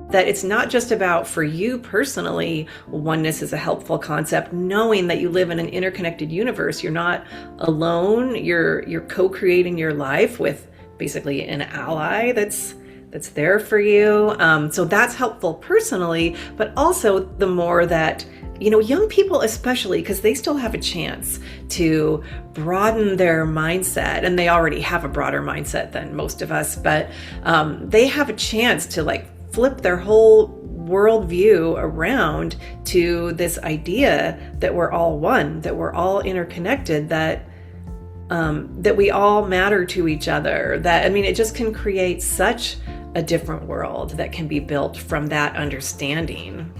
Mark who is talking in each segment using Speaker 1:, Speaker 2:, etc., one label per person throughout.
Speaker 1: that it's not just about, for you personally, oneness is a helpful concept, knowing that you live in an interconnected universe. You're not alone. You're co-creating your life with basically an ally that's there for you. So that's helpful personally, but also the more that, young people especially, because they still have a chance to broaden their mindset, and they already have a broader mindset than most of us, but they have a chance to flip their whole worldview around to this idea that we're all one, that we're all interconnected, that we all matter to each other. It just can create such a different world that can be built from that understanding.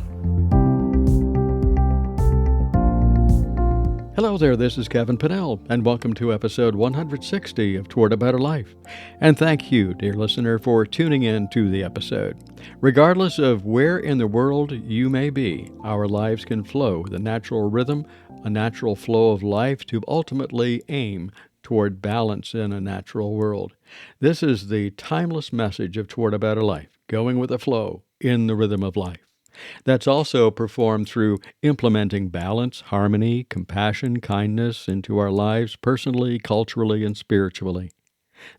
Speaker 2: Hello there, this is Kevin Pennell, and welcome to episode 160 of Toward a Better Life. And thank you, dear listener, for tuning in to the episode. Regardless of where in the world you may be, our lives can flow with a natural rhythm, a natural flow of life to ultimately aim toward balance in a natural world. This is the timeless message of Toward a Better Life, going with the flow in the rhythm of life. That's also performed through implementing balance, harmony, compassion, kindness into our lives personally, culturally, and spiritually.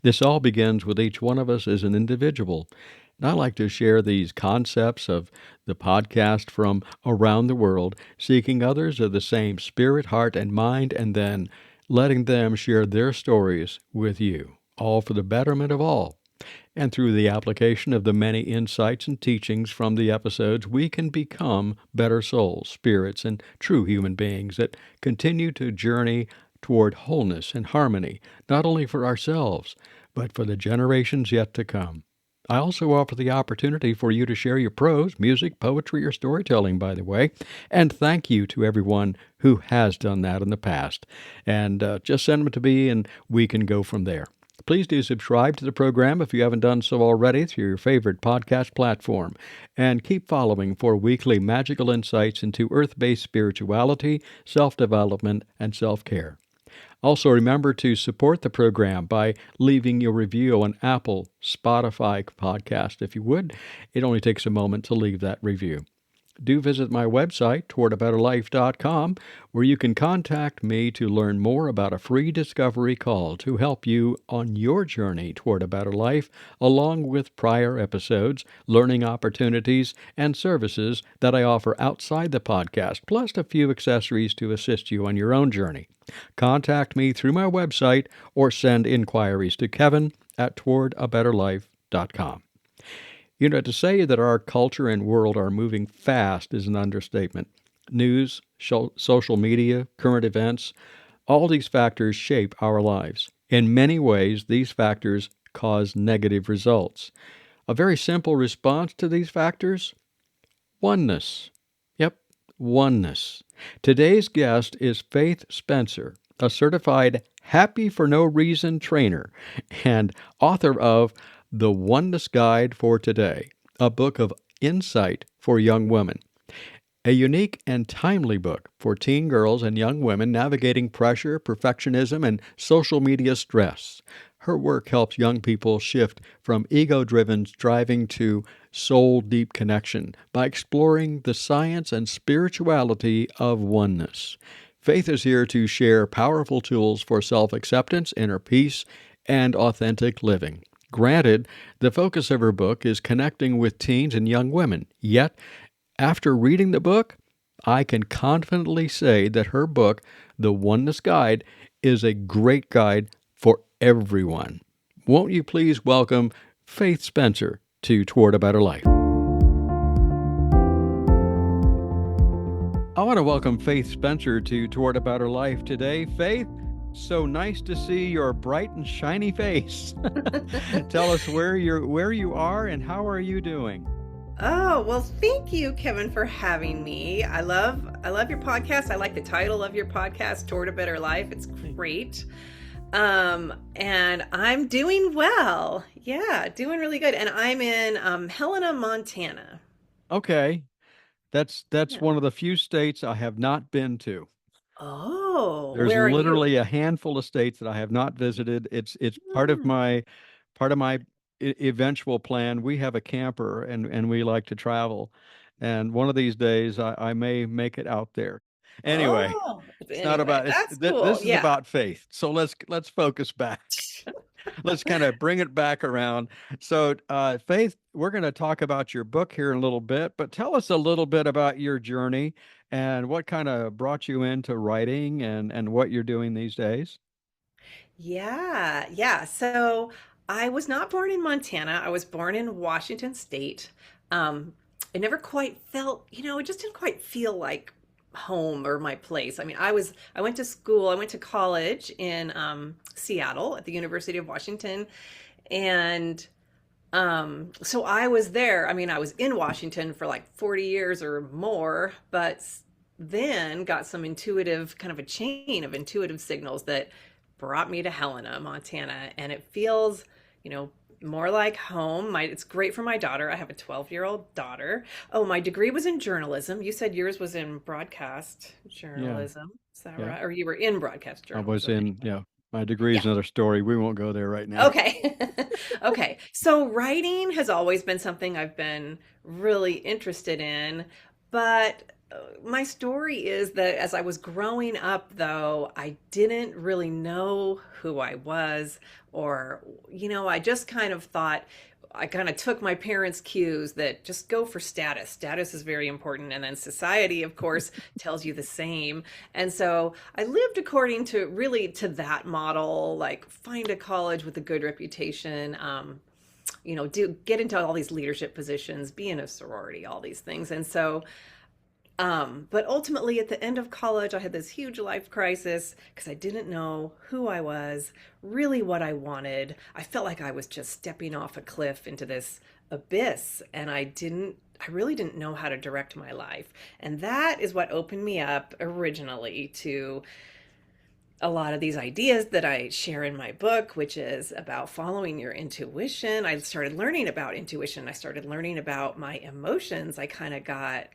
Speaker 2: This all begins with each one of us as an individual. And I like to share these concepts of the podcast from around the world, seeking others of the same spirit, heart, and mind, and then letting them share their stories with you, all for the betterment of all. And through the application of the many insights and teachings from the episodes, we can become better souls, spirits, and true human beings that continue to journey toward wholeness and harmony, not only for ourselves, but for the generations yet to come. I also offer the opportunity for you to share your prose, music, poetry, or storytelling, by the way, and thank you to everyone who has done that in the past. And just send them to me, and we can go from there. Please do subscribe to the program if you haven't done so already through your favorite podcast platform, and keep following for weekly magical insights into earth-based spirituality, self-development, and self-care. Also, remember to support the program by leaving your review on Apple, Spotify podcast, if you would. It only takes a moment to leave that review. Do visit my website, towardabetterlife.com, where you can contact me to learn more about a free discovery call to help you on your journey toward a better life, along with prior episodes, learning opportunities, and services that I offer outside the podcast, plus a few accessories to assist you on your own journey. Contact me through my website or send inquiries to kevin@towardabetterlife.com. To say that our culture and world are moving fast is an understatement. News, social media, current events, all these factors shape our lives. In many ways, these factors cause negative results. A very simple response to these factors? Oneness. Yep, oneness. Today's guest is Faith Spencer, a certified happy for no reason trainer and author of The Oneness Guide for Today, a book of insight for young women. A unique and timely book for teen girls and young women navigating pressure, perfectionism, and social media stress. Her work helps young people shift from ego-driven striving to soul-deep connection by exploring the science and spirituality of oneness. Faith is here to share powerful tools for self-acceptance, inner peace, and authentic living. Granted, the focus of her book is connecting with teens and young women. Yet, after reading the book, I can confidently say that her book, The Oneness Guide, is a great guide for everyone. Won't you please welcome Faith Spencer to Toward a Better Life? I want to welcome Faith Spencer to Toward a Better Life today. Faith, so nice to see your bright and shiny face. Tell us where you are and how are you doing?
Speaker 1: Oh, well, thank you, Kevin, for having me. I love your podcast. I like the title of your podcast, Toward a Better Life. It's great. And I'm doing well. Yeah, doing really good. And I'm in Helena, Montana.
Speaker 2: Okay. That's
Speaker 1: Yeah.
Speaker 2: one of the few states I have not been to.
Speaker 1: Oh,
Speaker 2: There's
Speaker 1: where are you?
Speaker 2: literally a handful of states that I have not visited. It's part of my eventual plan. We have a camper and we like to travel. And one of these days I may make it out there. Anyway,
Speaker 1: Oh,
Speaker 2: it's not
Speaker 1: anyway,
Speaker 2: about
Speaker 1: that's cool.
Speaker 2: this is
Speaker 1: Yeah.
Speaker 2: about faith. So let's focus back. Let's kind of bring it back around. So, Faith, we're going to talk about your book here in a little bit, but tell us a little bit about your journey and what kind of brought you into writing and what you're doing these days.
Speaker 1: Yeah, yeah. So I was not born in Montana. I was born in Washington State. Um, it never quite felt, it just didn't quite feel like home or my place. I mean, I went to school, I went to college in Seattle at the University of Washington, and so I was there. I mean, I was in Washington for like 40 years or more, but then got some intuitive kind of a chain of intuitive signals that brought me to Helena, Montana, and it feels, you know, more like home. It's great for my daughter. I have a 12-year-old daughter. Oh, my degree was in journalism. You said yours was in broadcast
Speaker 2: Yeah,
Speaker 1: journalism. Is that
Speaker 2: yeah.
Speaker 1: right? Or you were in broadcast
Speaker 2: I was
Speaker 1: journalism
Speaker 2: in,
Speaker 1: anyway.
Speaker 2: yeah, my degree is
Speaker 1: Yeah.
Speaker 2: another story. We won't go there right now.
Speaker 1: Okay. Okay. So writing has always been something I've been really interested in, but my story is that as I was growing up, though, I didn't really know who I was, or, I just kind of thought, I kind of took my parents' cues that just go for status. Status is very important. And then society, of course, tells you the same. And so I lived according to really to that model, like find a college with a good reputation, do get into all these leadership positions, be in a sorority, all these things. And so but ultimately, at the end of college, I had this huge life crisis because I didn't know who I was, really what I wanted. I felt like I was just stepping off a cliff into this abyss, and I really didn't know how to direct my life. And that is what opened me up originally to a lot of these ideas that I share in my book, which is about following your intuition. I started learning about intuition. I started learning about my emotions. I kind of got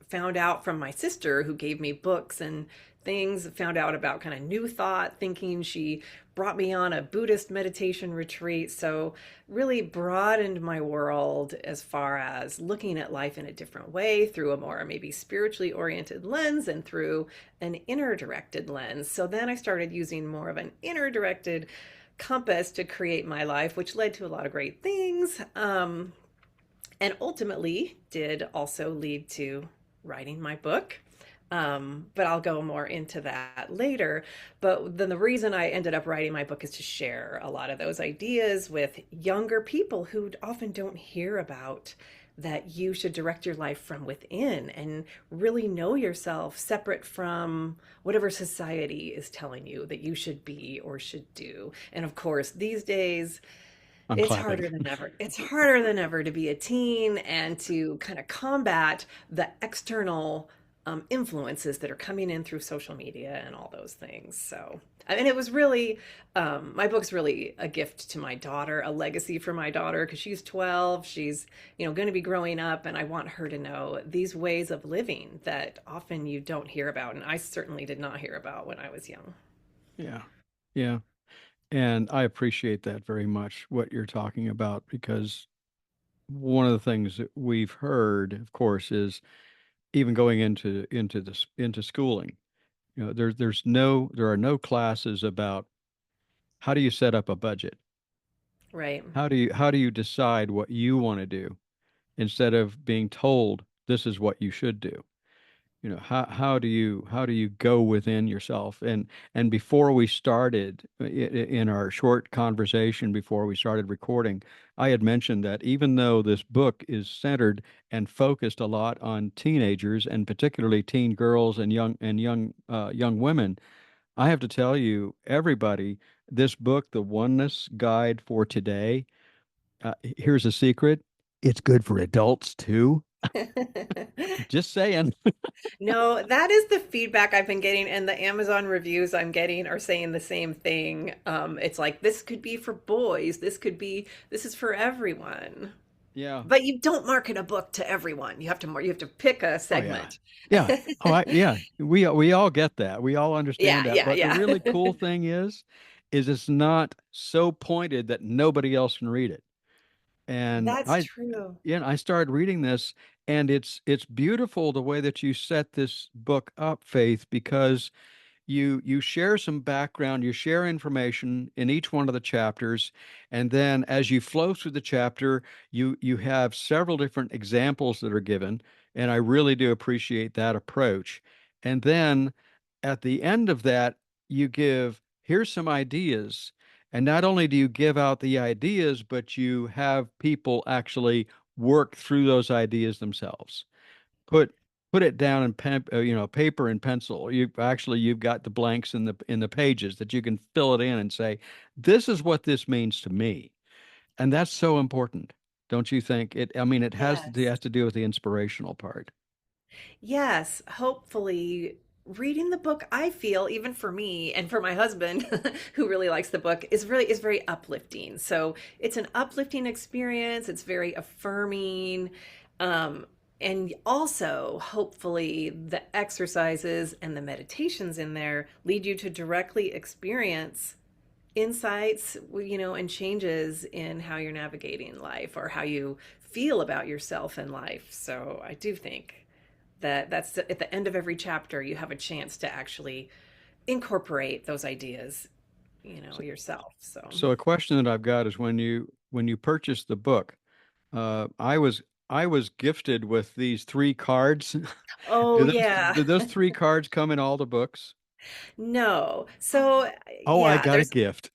Speaker 1: found out from my sister who gave me books and things, found out about kind of new thought thinking. She brought me on a Buddhist meditation retreat. So, really broadened my world as far as looking at life in a different way through a more maybe spiritually oriented lens and through an inner directed lens. So, then I started using more of an inner directed compass to create my life, which led to a lot of great things. And ultimately did also lead to writing my book. But I'll go more into that later. But then the reason I ended up writing my book is to share a lot of those ideas with younger people who often don't hear about that you should direct your life from within and really know yourself separate from whatever society is telling you that you should be or should do. And of course, these days,
Speaker 2: I'm
Speaker 1: it's
Speaker 2: clapping.
Speaker 1: harder than ever. It's harder than ever to be a teen and to kind of combat the external influences that are coming in through social media and all those things. So, I mean, it was really, my book's really a gift to my daughter, a legacy for my daughter, because she's 12. She's, going to be growing up, and I want her to know these ways of living that often you don't hear about. And I certainly did not hear about when I was young.
Speaker 2: Yeah. Yeah. And I appreciate that very much, what you're talking about, because one of the things that we've heard, of course, is even going into schooling. There are no classes about how do you set up a budget?
Speaker 1: Right.
Speaker 2: How do you decide what you want to do instead of being told this is what you should do? How do you go within yourself? And before we started in our short conversation before we started recording, I had mentioned that even though this book is centered and focused a lot on teenagers and particularly teen girls and young women, I have to tell you, everybody, this book, The Oneness Guide for Today, here's a secret: it's good for adults too. Just saying.
Speaker 1: No, that is the feedback I've been getting, and the Amazon reviews I'm getting are saying the same thing. It's like this could be for boys, this is for everyone.
Speaker 2: Yeah.
Speaker 1: But you don't market a book to everyone. You have to pick a
Speaker 2: Oh yeah.
Speaker 1: segment.
Speaker 2: Yeah. Yeah. We all get that. We all
Speaker 1: Yeah,
Speaker 2: understand that.
Speaker 1: yeah,
Speaker 2: But the
Speaker 1: yeah.
Speaker 2: really cool thing is is it's not so pointed that nobody else can read it. And
Speaker 1: That's
Speaker 2: I,
Speaker 1: true.
Speaker 2: yeah, I started reading this, and it's beautiful the way that you set this book up, Faith, because you share some background, you share information in each one of the chapters, and then as you flow through the chapter, you have several different examples that are given, and I really do appreciate that approach. And then at the end of that, you give here's some ideas, and not only do you give out the ideas, but you have people actually work through those ideas themselves. Put it down in paper and pencil. You've got the blanks in the pages that you can fill it in and say, this is what this means to me. And that's so important, don't you think? I mean, it
Speaker 1: Yes.
Speaker 2: has to do with the inspirational part.
Speaker 1: Yes, hopefully reading the book, I feel, even for me and for my husband, who really likes the book, is very uplifting. So it's an uplifting experience. It's very affirming. Um, and also, hopefully, the exercises and the meditations in there lead you to directly experience insights, and changes in how you're navigating life or how you feel about yourself in life. So I do think that's at the end of every chapter, you have a chance to actually incorporate those ideas,
Speaker 2: So,
Speaker 1: yourself. So,
Speaker 2: so a question that I've got is when you purchased the book, uh, I was I was gifted with these three cards.
Speaker 1: oh, yeah.
Speaker 2: Do those three cards come in all the books?
Speaker 1: No. So,
Speaker 2: Oh, I
Speaker 1: yeah,
Speaker 2: got a
Speaker 1: there's
Speaker 2: gift.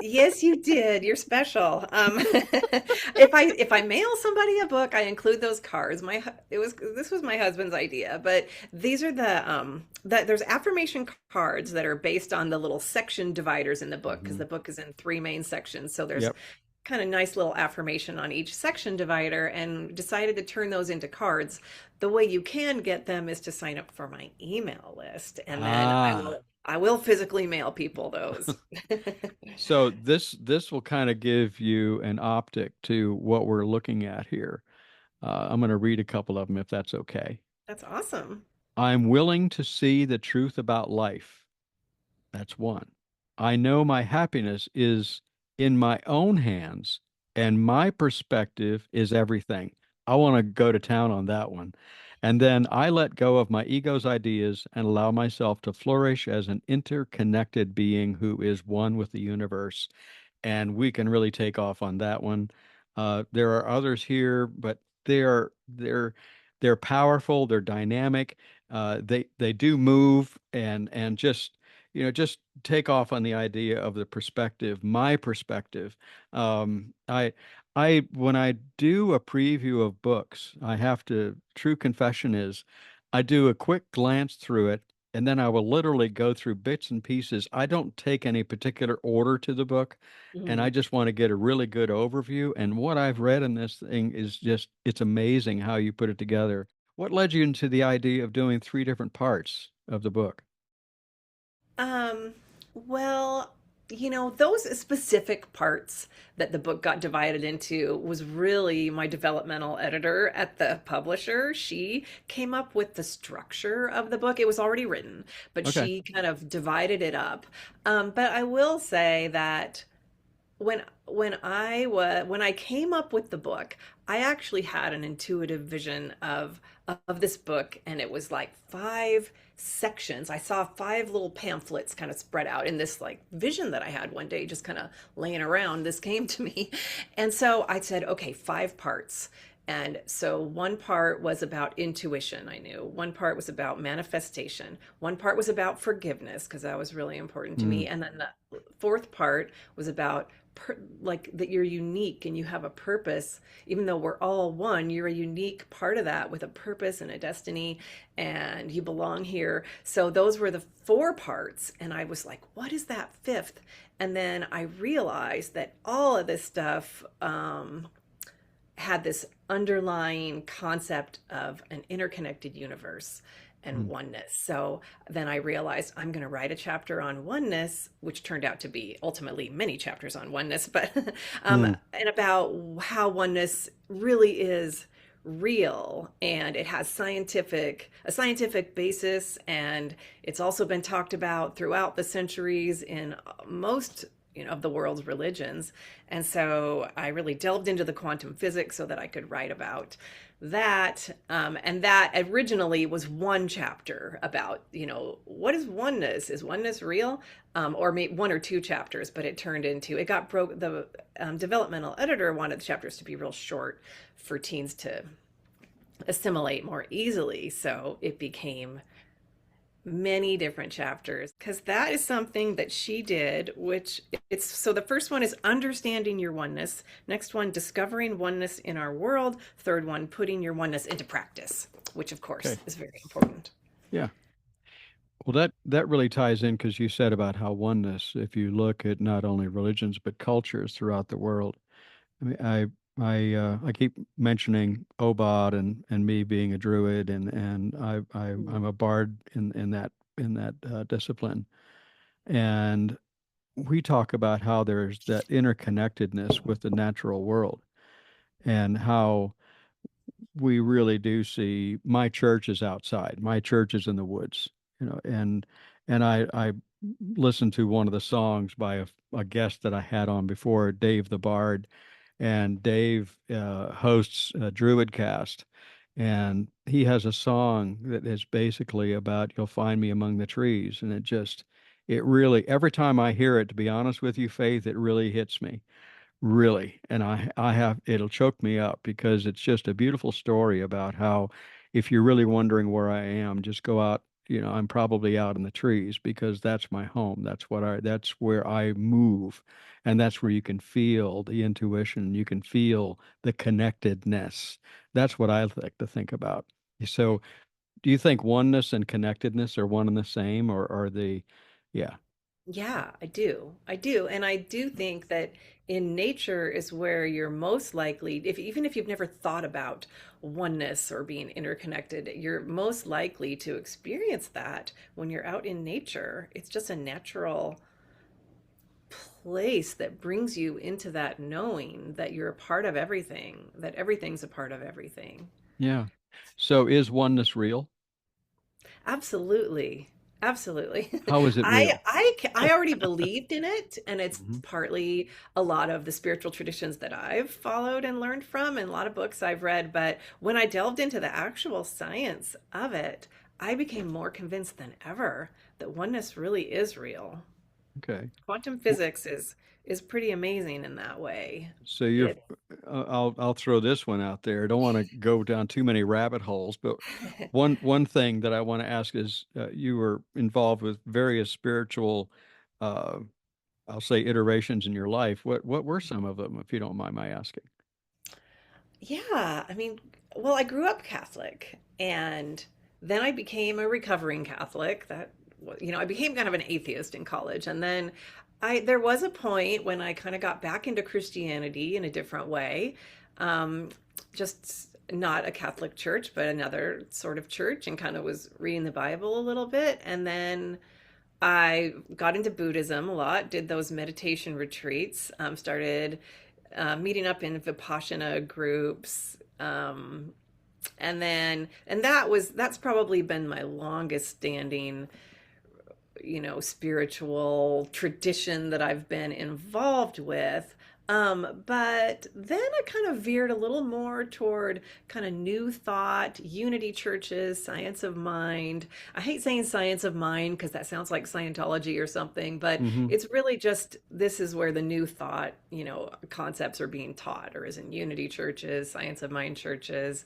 Speaker 1: yes, you did. You're special. If I mail somebody a book, I include those cards. This was my husband's idea, but these are that there's affirmation cards that are based on the little section dividers in the book because
Speaker 2: Mhm.
Speaker 1: the book is in three main sections. So there's
Speaker 2: Yep.
Speaker 1: kind of nice little affirmation on each section divider and decided to turn those into cards. The way you can get them is to sign up for my email list, and then
Speaker 2: Ah.
Speaker 1: I will physically mail people those.
Speaker 2: So this will kind of give you an optic to what we're looking at here. I'm going to read a couple of them if that's okay.
Speaker 1: That's awesome.
Speaker 2: I'm willing to see the truth about life. That's one. I know my happiness is in my own hands, and my perspective is everything. I want to go to town on that one. And then I let go of my ego's ideas and allow myself to flourish as an interconnected being who is one with the universe, and we can really take off on that one. There are others here, but they're powerful. They're dynamic. They do move, and just take off on the idea of the perspective, my perspective. I when I do a preview of books, I have to. True confession is, I do a quick glance through it, and then I will literally go through bits and pieces. I don't take any particular order to the book, and I
Speaker 1: Mhm.
Speaker 2: just want to get a really good overview. And what I've read in this thing is just, it's amazing how you put it together. What led you into the idea of doing three different parts of the book?
Speaker 1: Um, well, those specific parts that the book got divided into was really my developmental editor at the publisher. She came up with the structure of the book. It was already written, but
Speaker 2: Okay.
Speaker 1: she kind of divided it up. But I will say that when I came up with the book, I actually had an intuitive vision of this book, and it was like five sections. I saw five little pamphlets kind of spread out in this like vision that I had one day, just kind of laying around. This came to me, and so I said, okay, five parts. And so one part was about intuition, I knew. One part was about manifestation. One part was about forgiveness, because that was really important to
Speaker 2: Mm,
Speaker 1: me. And then the fourth part was about like that you're unique and you have a purpose. Even though we're all one, you're a unique part of that with a purpose and a destiny, and you belong here. So those were the four parts. And I was like, what is that fifth? And then I realized that all of this stuff had this underlying concept of an interconnected universe and
Speaker 2: mm,
Speaker 1: oneness. So then I realized I'm going to write a chapter on oneness, which turned out to be ultimately many chapters on oneness, but
Speaker 2: mm.
Speaker 1: and about how oneness really is real and it has scientific basis, and it's also been talked about throughout the centuries in most of the world's religions. And so I really delved into the quantum physics so that I could write about that. And that originally was one chapter about, what is oneness? Is oneness real? Or maybe one or two chapters, but it got broke. The developmental editor wanted the chapters to be real short for teens to assimilate more easily. So it became many different chapters, because that is something that she did, which it's so the first one is understanding your oneness, next one discovering oneness in our world, third one putting your oneness into practice, which of course
Speaker 2: Okay.
Speaker 1: is very important.
Speaker 2: Yeah. Well, that really ties in because you said about how oneness, if you look at not only religions but cultures throughout the world. I mean, I keep mentioning Obad and me being a druid, and I'm a bard in that discipline. And we talk about how there's that interconnectedness with the natural world, and how we really do see my church is outside, my church is in the woods, and I listened to one of the songs by a guest that I had on before, Dave the Bard, and Dave hosts a Druid Cast, and he has a song that is basically about "You'll find me among the trees," and it really, every time I hear it, to be honest with you, Faith, it really hits me, really. And it'll choke me up because it's just a beautiful story about how, if you're really wondering where I am, just go out. I'm probably out in the trees because that's my home. That's where I move. And that's where you can feel the intuition. You can feel the connectedness. That's what I like to think about. So, do you think oneness and connectedness are one and the same, or are they, yeah,
Speaker 1: Yeah, I do. I do. And I do think that in nature is where you're most likely, if even if you've never thought about oneness or being interconnected, you're most likely to experience that when you're out in nature. It's just a natural place that brings you into that knowing that you're a part of everything, that everything's a part of everything.
Speaker 2: yeah. So, is oneness real?
Speaker 1: Absolutely. Absolutely.
Speaker 2: How is it real?
Speaker 1: I already believed in it, and it's
Speaker 2: Hmm.
Speaker 1: partly a lot of the spiritual traditions that I've followed and learned from, and a lot of books I've read. But when I delved into the actual science of it, I became more convinced than ever that oneness really is real.
Speaker 2: Okay.
Speaker 1: Quantum
Speaker 2: W-
Speaker 1: physics is pretty amazing in that way.
Speaker 2: So you're,
Speaker 1: It
Speaker 2: I'll throw this one out there. I don't want to go down too many rabbit holes, but one thing that I want to ask is, you were involved with various spiritual, uh, I'll say, iterations in your life. What were some of them, if you don't mind my asking?
Speaker 1: Yeah, I mean, well, I grew up Catholic, and then I became a recovering Catholic. I became kind of an atheist in college, and then there was a point when I kind of got back into Christianity in a different way. Um, just not a Catholic church, but another sort of church, and kind of was reading the Bible a little bit. And then I got into Buddhism a lot, did those meditation retreats, started meeting up in Vipassana groups. That's probably been my longest standing, spiritual tradition that I've been involved with. But then I kind of veered a little more toward kind of new thought, unity churches, science of mind. I hate saying science of mind because that sounds like Scientology or something, but
Speaker 2: Hmm.
Speaker 1: it's really just this is where the new thought, concepts are being taught, or is in unity churches, science of mind churches,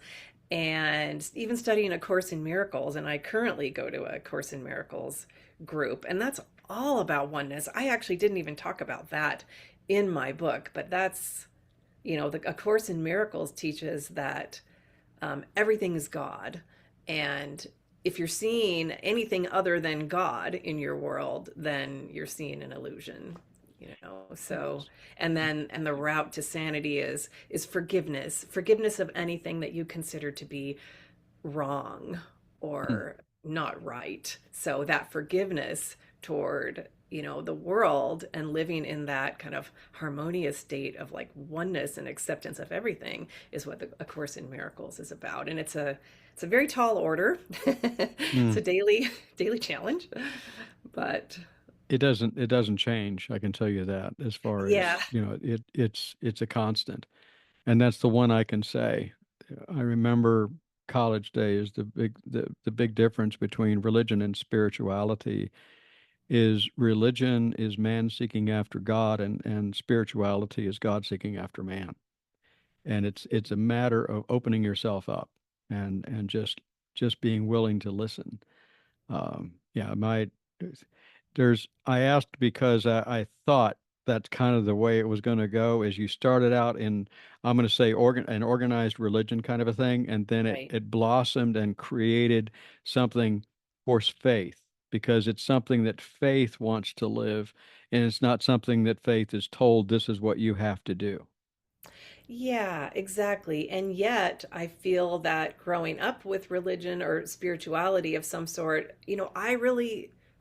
Speaker 1: and even studying A Course in Miracles. And I currently go to a Course in Miracles group, and that's all about oneness. I actually didn't even talk about that in my book, but that's, A Course in Miracles teaches that everything is God. And if you're seeing anything other than God in your world, then you're seeing an illusion. So, and the route to sanity is forgiveness of anything that you consider to be wrong or not right. So that forgiveness toward, the world and living in that kind of harmonious state of like oneness and acceptance of everything is what A Course in Miracles is about. And it's a very tall order. It's a
Speaker 2: Mm.
Speaker 1: daily challenge, but
Speaker 2: It doesn't change. I can tell you that. As far
Speaker 1: yeah,
Speaker 2: as it's a constant, and that's the one I can say. I remember college days. The big difference between religion and spirituality is religion is man seeking after God, and spirituality is God seeking after man. And it's a matter of opening yourself up and just being willing to listen. Yeah, my there's I asked because I thought that's kind of the way it was going to go. Is you started out in, I'm going to say, an organized religion kind of a thing, and then it
Speaker 1: right.
Speaker 2: it blossomed and created something for faith, because it's something that faith wants to live, and it's not something that faith is told this is what you have to do.
Speaker 1: Yeah, exactly. And yet, I feel that growing up with religion or spirituality of some sort,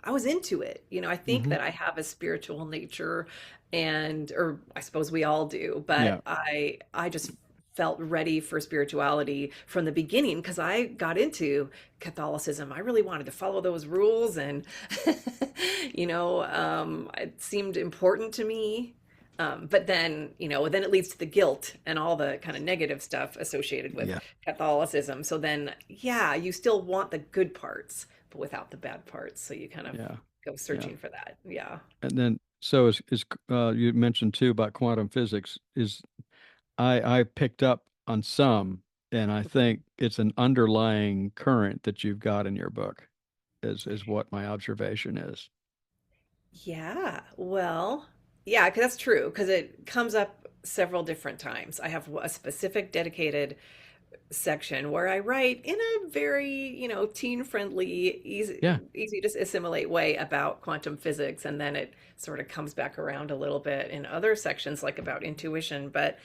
Speaker 1: I was into it. I think
Speaker 2: Hmm.
Speaker 1: that I have a spiritual nature or I suppose we all do,
Speaker 2: Yeah,
Speaker 1: but I just felt ready for spirituality from the beginning because I got into Catholicism. I really wanted to follow those rules and, it seemed important to me. But then it leads to the guilt and all the kind of negative stuff associated with
Speaker 2: yeah,
Speaker 1: Catholicism. So then, yeah, you still want the good parts, but without the bad parts. So you kind of
Speaker 2: yeah,
Speaker 1: go
Speaker 2: yeah.
Speaker 1: searching for that. Yeah.
Speaker 2: And then, so you mentioned too about quantum physics. Is I picked up on some, and I think it's an underlying current that you've got in your book, is what my observation is.
Speaker 1: Yeah. Well, yeah, 'cause that's true because it comes up several different times. I have a specific dedicated section where I write in a very, teen-friendly,
Speaker 2: Yeah.
Speaker 1: easy to assimilate way about quantum physics, and then it sort of comes back around a little bit in other sections, like about intuition. But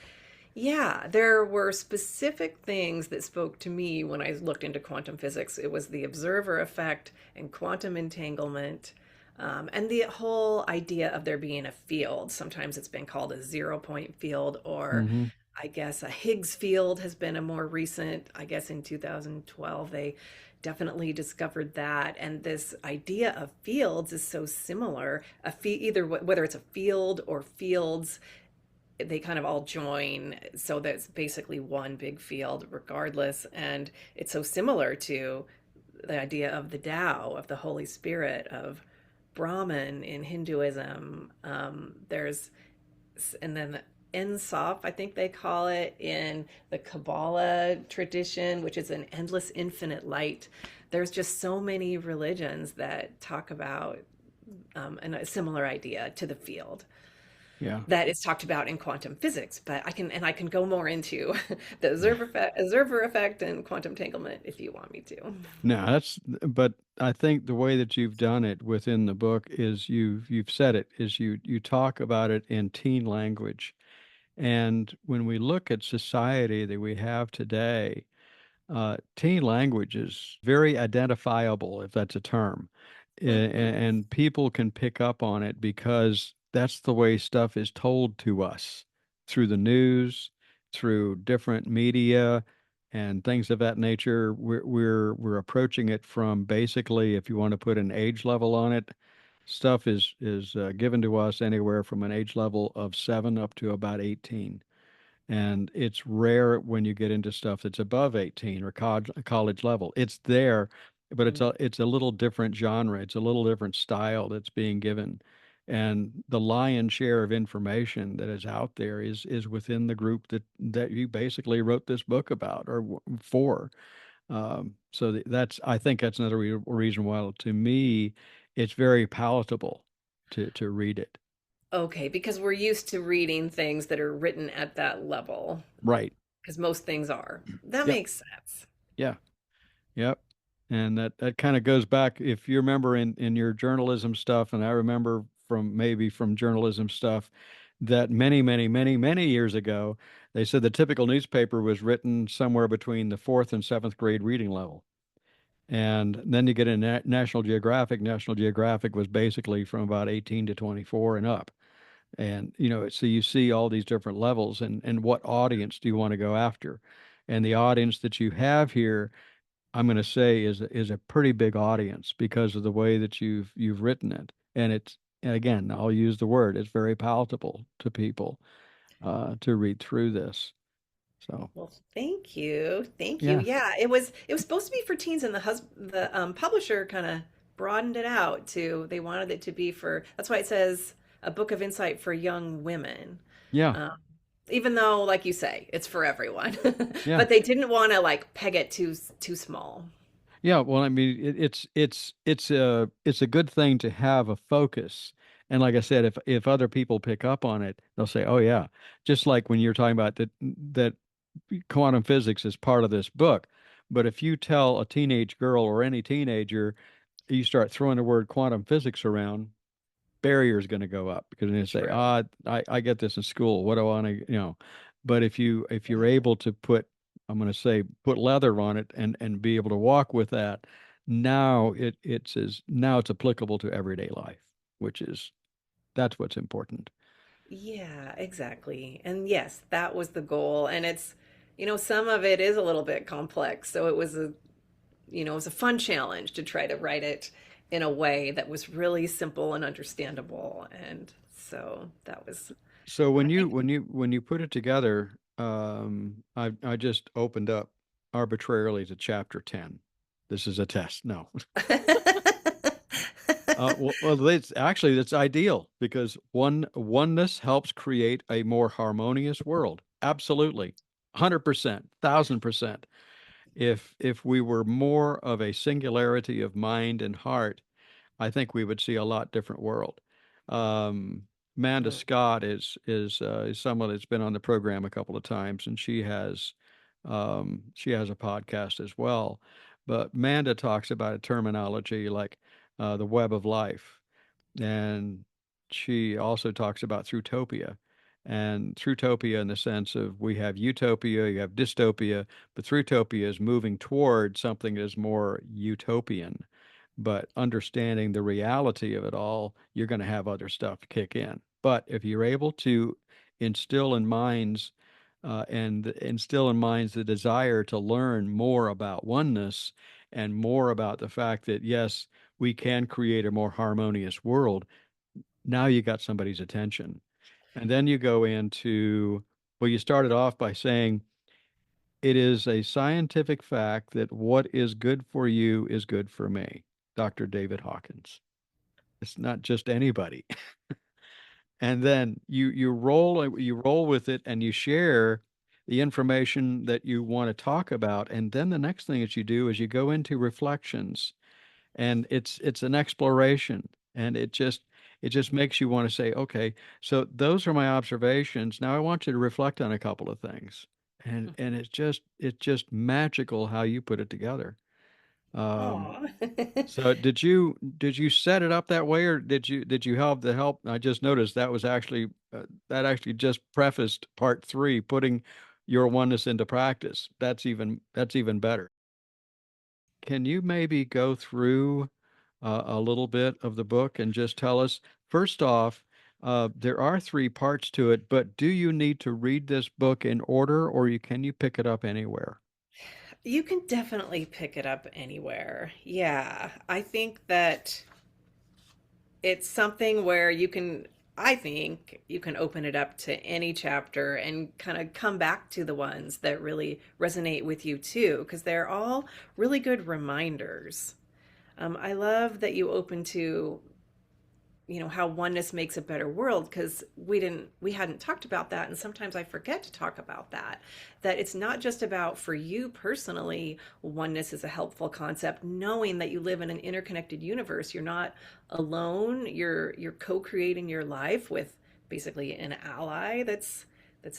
Speaker 1: yeah, there were specific things that spoke to me when I looked into quantum physics. It was the observer effect and quantum entanglement. And the whole idea of there being a field. Sometimes it's been called a 0 point field, or
Speaker 2: Hmm.
Speaker 1: I guess a Higgs field has been a more recent, I guess in 2012, they definitely discovered that. And this idea of fields is so similar. Either whether it's a field or fields, they kind of all join. So that's basically one big field, regardless. And it's so similar to the idea of the Tao, of the Holy Spirit, of Brahman in Hinduism. And then the Ensof, I think they call it in the Kabbalah tradition, which is an endless infinite light. There's just so many religions that talk about a similar idea to the field
Speaker 2: Yeah.
Speaker 1: that is talked about in quantum physics. But I can go more into the observer effect and quantum entanglement if you want me to.
Speaker 2: No, but I think the way that you've done it within the book is you've said it, is you talk about it in teen language. And when we look at society that we have today, teen language is very identifiable, if that's a term.
Speaker 1: Mhm.
Speaker 2: And people can pick up on it because that's the way stuff is told to us through the news, through different media, and things of that nature. We're approaching it from, basically, if you want to put an age level on it, stuff is given to us anywhere from an age level of 7 up to about 18. And it's rare when you get into stuff that's above 18 or college level. It's there, but it's a little different genre. It's a little different style that's being given. And the lion's share of information that is out there is within the group that you basically wrote this book about, or for. So that's, I think that's another reason why, to me, it's very palatable to read it.
Speaker 1: Okay, because we're used to reading things that are written at that level,
Speaker 2: Right.
Speaker 1: because most things are. That
Speaker 2: Yep.
Speaker 1: makes sense.
Speaker 2: Yeah. Yep. And that kind of goes back, if you remember, in your journalism stuff, and I remember from journalism stuff, that many, many, many, many years ago, they said the typical newspaper was written somewhere between the fourth and seventh grade reading level. And then you get in National Geographic. National Geographic was basically from about 18 to 24 and up. And, so you see all these different levels and what audience do you want to go after? And the audience that you have here, I'm going to say is a pretty big audience because of the way that you've written it. And and again, I'll use the word, it's very palatable to people to read through this. So,
Speaker 1: Well, thank you. Thank you.
Speaker 2: yeah.
Speaker 1: Yeah, it was supposed to be for teens, and the publisher kind of broadened it out to they wanted it to be for, that's why it says a book of insight for young women.
Speaker 2: Yeah.
Speaker 1: Um, Even though, like you say, it's for everyone.
Speaker 2: Yeah.
Speaker 1: But they didn't want to like peg it too small.
Speaker 2: Yeah, well, I mean, it's a good thing to have a focus. And like I said, if other people pick up on it, they'll say, "Oh yeah." Just like when you're talking about that quantum physics is part of this book. But if you tell a teenage girl or any teenager, you start throwing the word quantum physics around, barrier is going to go up because they say,
Speaker 1: True.
Speaker 2: I get this in school. What do I want to. But if you're able to I'm going to say, put leather on it and be able to walk with that, now it's applicable to everyday life, which is that's what's important.
Speaker 1: Yeah, exactly. And yes, that was the goal. And some of it is a little bit complex. So it was a fun challenge to try to write it in a way that was really simple and understandable. And so that was,
Speaker 2: So when
Speaker 1: I
Speaker 2: you
Speaker 1: think.
Speaker 2: when you put it together, I just opened up arbitrarily to chapter 10. This is a test. No. It's actually that's ideal because oneness helps create a more harmonious world. Absolutely, 100%, 1,000%. If we were more of a singularity of mind and heart, I think we would see a lot different world. Um, Amanda
Speaker 1: Mm.
Speaker 2: Scott is someone that's been on the program a couple of times, and she has a podcast as well. But Amanda talks about a terminology like the web of life, and she also talks about Throughtopia. And Throughtopia in the sense of we have utopia, you have dystopia, but Throughtopia is moving toward something that is more utopian. But understanding the reality of it all, you're going to have other stuff kick in. But if you're able to instill in minds and instill in minds the desire to learn more about oneness and more about the fact that, yes, we can create a more harmonious world, now you got somebody's attention. And then you go into, well, you started off by saying it is a scientific fact that what is good for you is good for me. Dr. David Hawkins. It's not just anybody. And then you roll with it and you share the information that you want to talk about. And then the next thing that you do is you go into reflections and it's an exploration and it just makes you want to say, okay, so those are my observations. Now I want you to reflect on a couple of things. And it's just magical how you put it together. Um,
Speaker 1: Aw.
Speaker 2: so did you set it up that way, or did you have the help? I just noticed that actually just prefaced part three, putting your oneness into practice. That's even better. Can you maybe go through a little bit of the book and just tell us, first off, there are three parts to it, but do you need to read this book in order, or can you pick it up anywhere?
Speaker 1: You can definitely pick it up anywhere. Yeah, I think that it's something where I think you can open it up to any chapter and kind of come back to the ones that really resonate with you too, because they're all really good reminders. I love that you open to how oneness makes a better world, because we hadn't talked about that, and sometimes I forget to talk about that it's not just about for you personally. Oneness is a helpful concept, knowing that you live in an interconnected universe. You're not alone. You're co-creating your life with basically an ally that's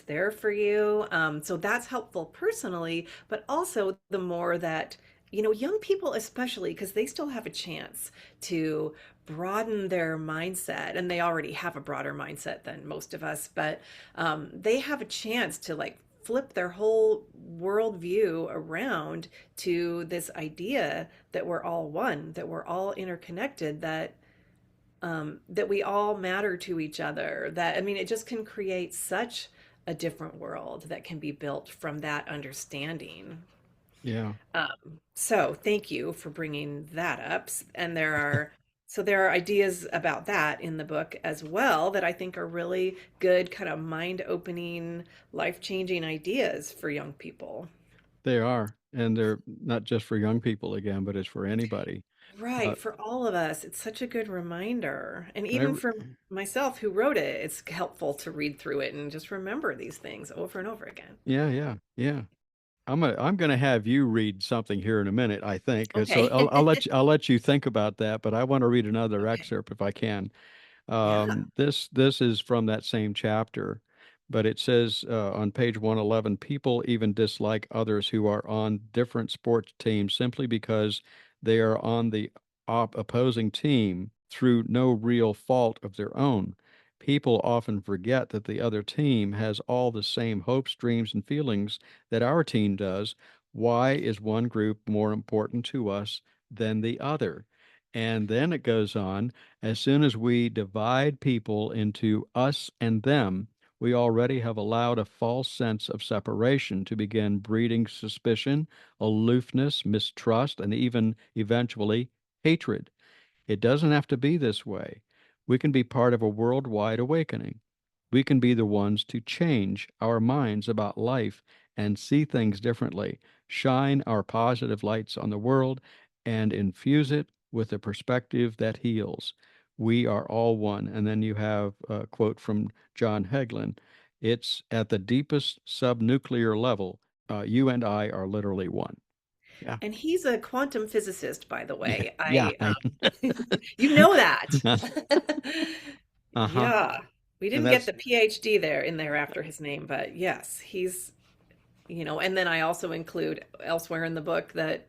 Speaker 1: there for you. So that's helpful personally, but also the more that young people especially, because they still have a chance to broaden their mindset, and they already have a broader mindset than most of us, but they have a chance to like flip their whole worldview around to this idea that we're all one, that we're all interconnected, that we all matter to each other. That, I mean, it just can create such a different world that can be built from that understanding.
Speaker 2: Yeah.
Speaker 1: So thank you for bringing that up. And there are ideas about that in the book as well that I think are really good, kind of mind-opening, life-changing ideas for young people.
Speaker 2: They are. And they're not just for young people again, but it's for anybody. Uh,
Speaker 1: Right, for all of us, it's such a good reminder. And
Speaker 2: I,
Speaker 1: even for myself who wrote it, it's helpful to read through it and just remember these things over and over again.
Speaker 2: yeah, yeah, yeah. I'm gonna have you read something here in a minute, I think. So
Speaker 1: Okay.
Speaker 2: I'll let you think about that, but I want to read another
Speaker 1: Okay.
Speaker 2: excerpt if I can.
Speaker 1: Yeah.
Speaker 2: This is from that same chapter, but it says on page 111, people even dislike others who are on different sports teams simply because they are on the opposing team through no real fault of their own. People often forget that the other team has all the same hopes, dreams, and feelings that our team does. Why is one group more important to us than the other? And then it goes on, as soon as we divide people into us and them, we already have allowed a false sense of separation to begin breeding suspicion, aloofness, mistrust, and even eventually hatred. It doesn't have to be this way. We can be part of a worldwide awakening. We can be the ones to change our minds about life and see things differently, shine our positive lights on the world, and infuse it with a perspective that heals. We are all one. And then you have a quote from John Heglin. It's at the deepest subnuclear level. You and I are literally one. Yeah.
Speaker 1: And he's a quantum physicist, by the
Speaker 2: Yeah.
Speaker 1: way.
Speaker 2: Yeah.
Speaker 1: You know that.
Speaker 2: Uh-huh.
Speaker 1: Yeah. We
Speaker 2: And
Speaker 1: didn't get
Speaker 2: that's
Speaker 1: the PhD there in there after his name, but yes, and then I also include elsewhere in the book that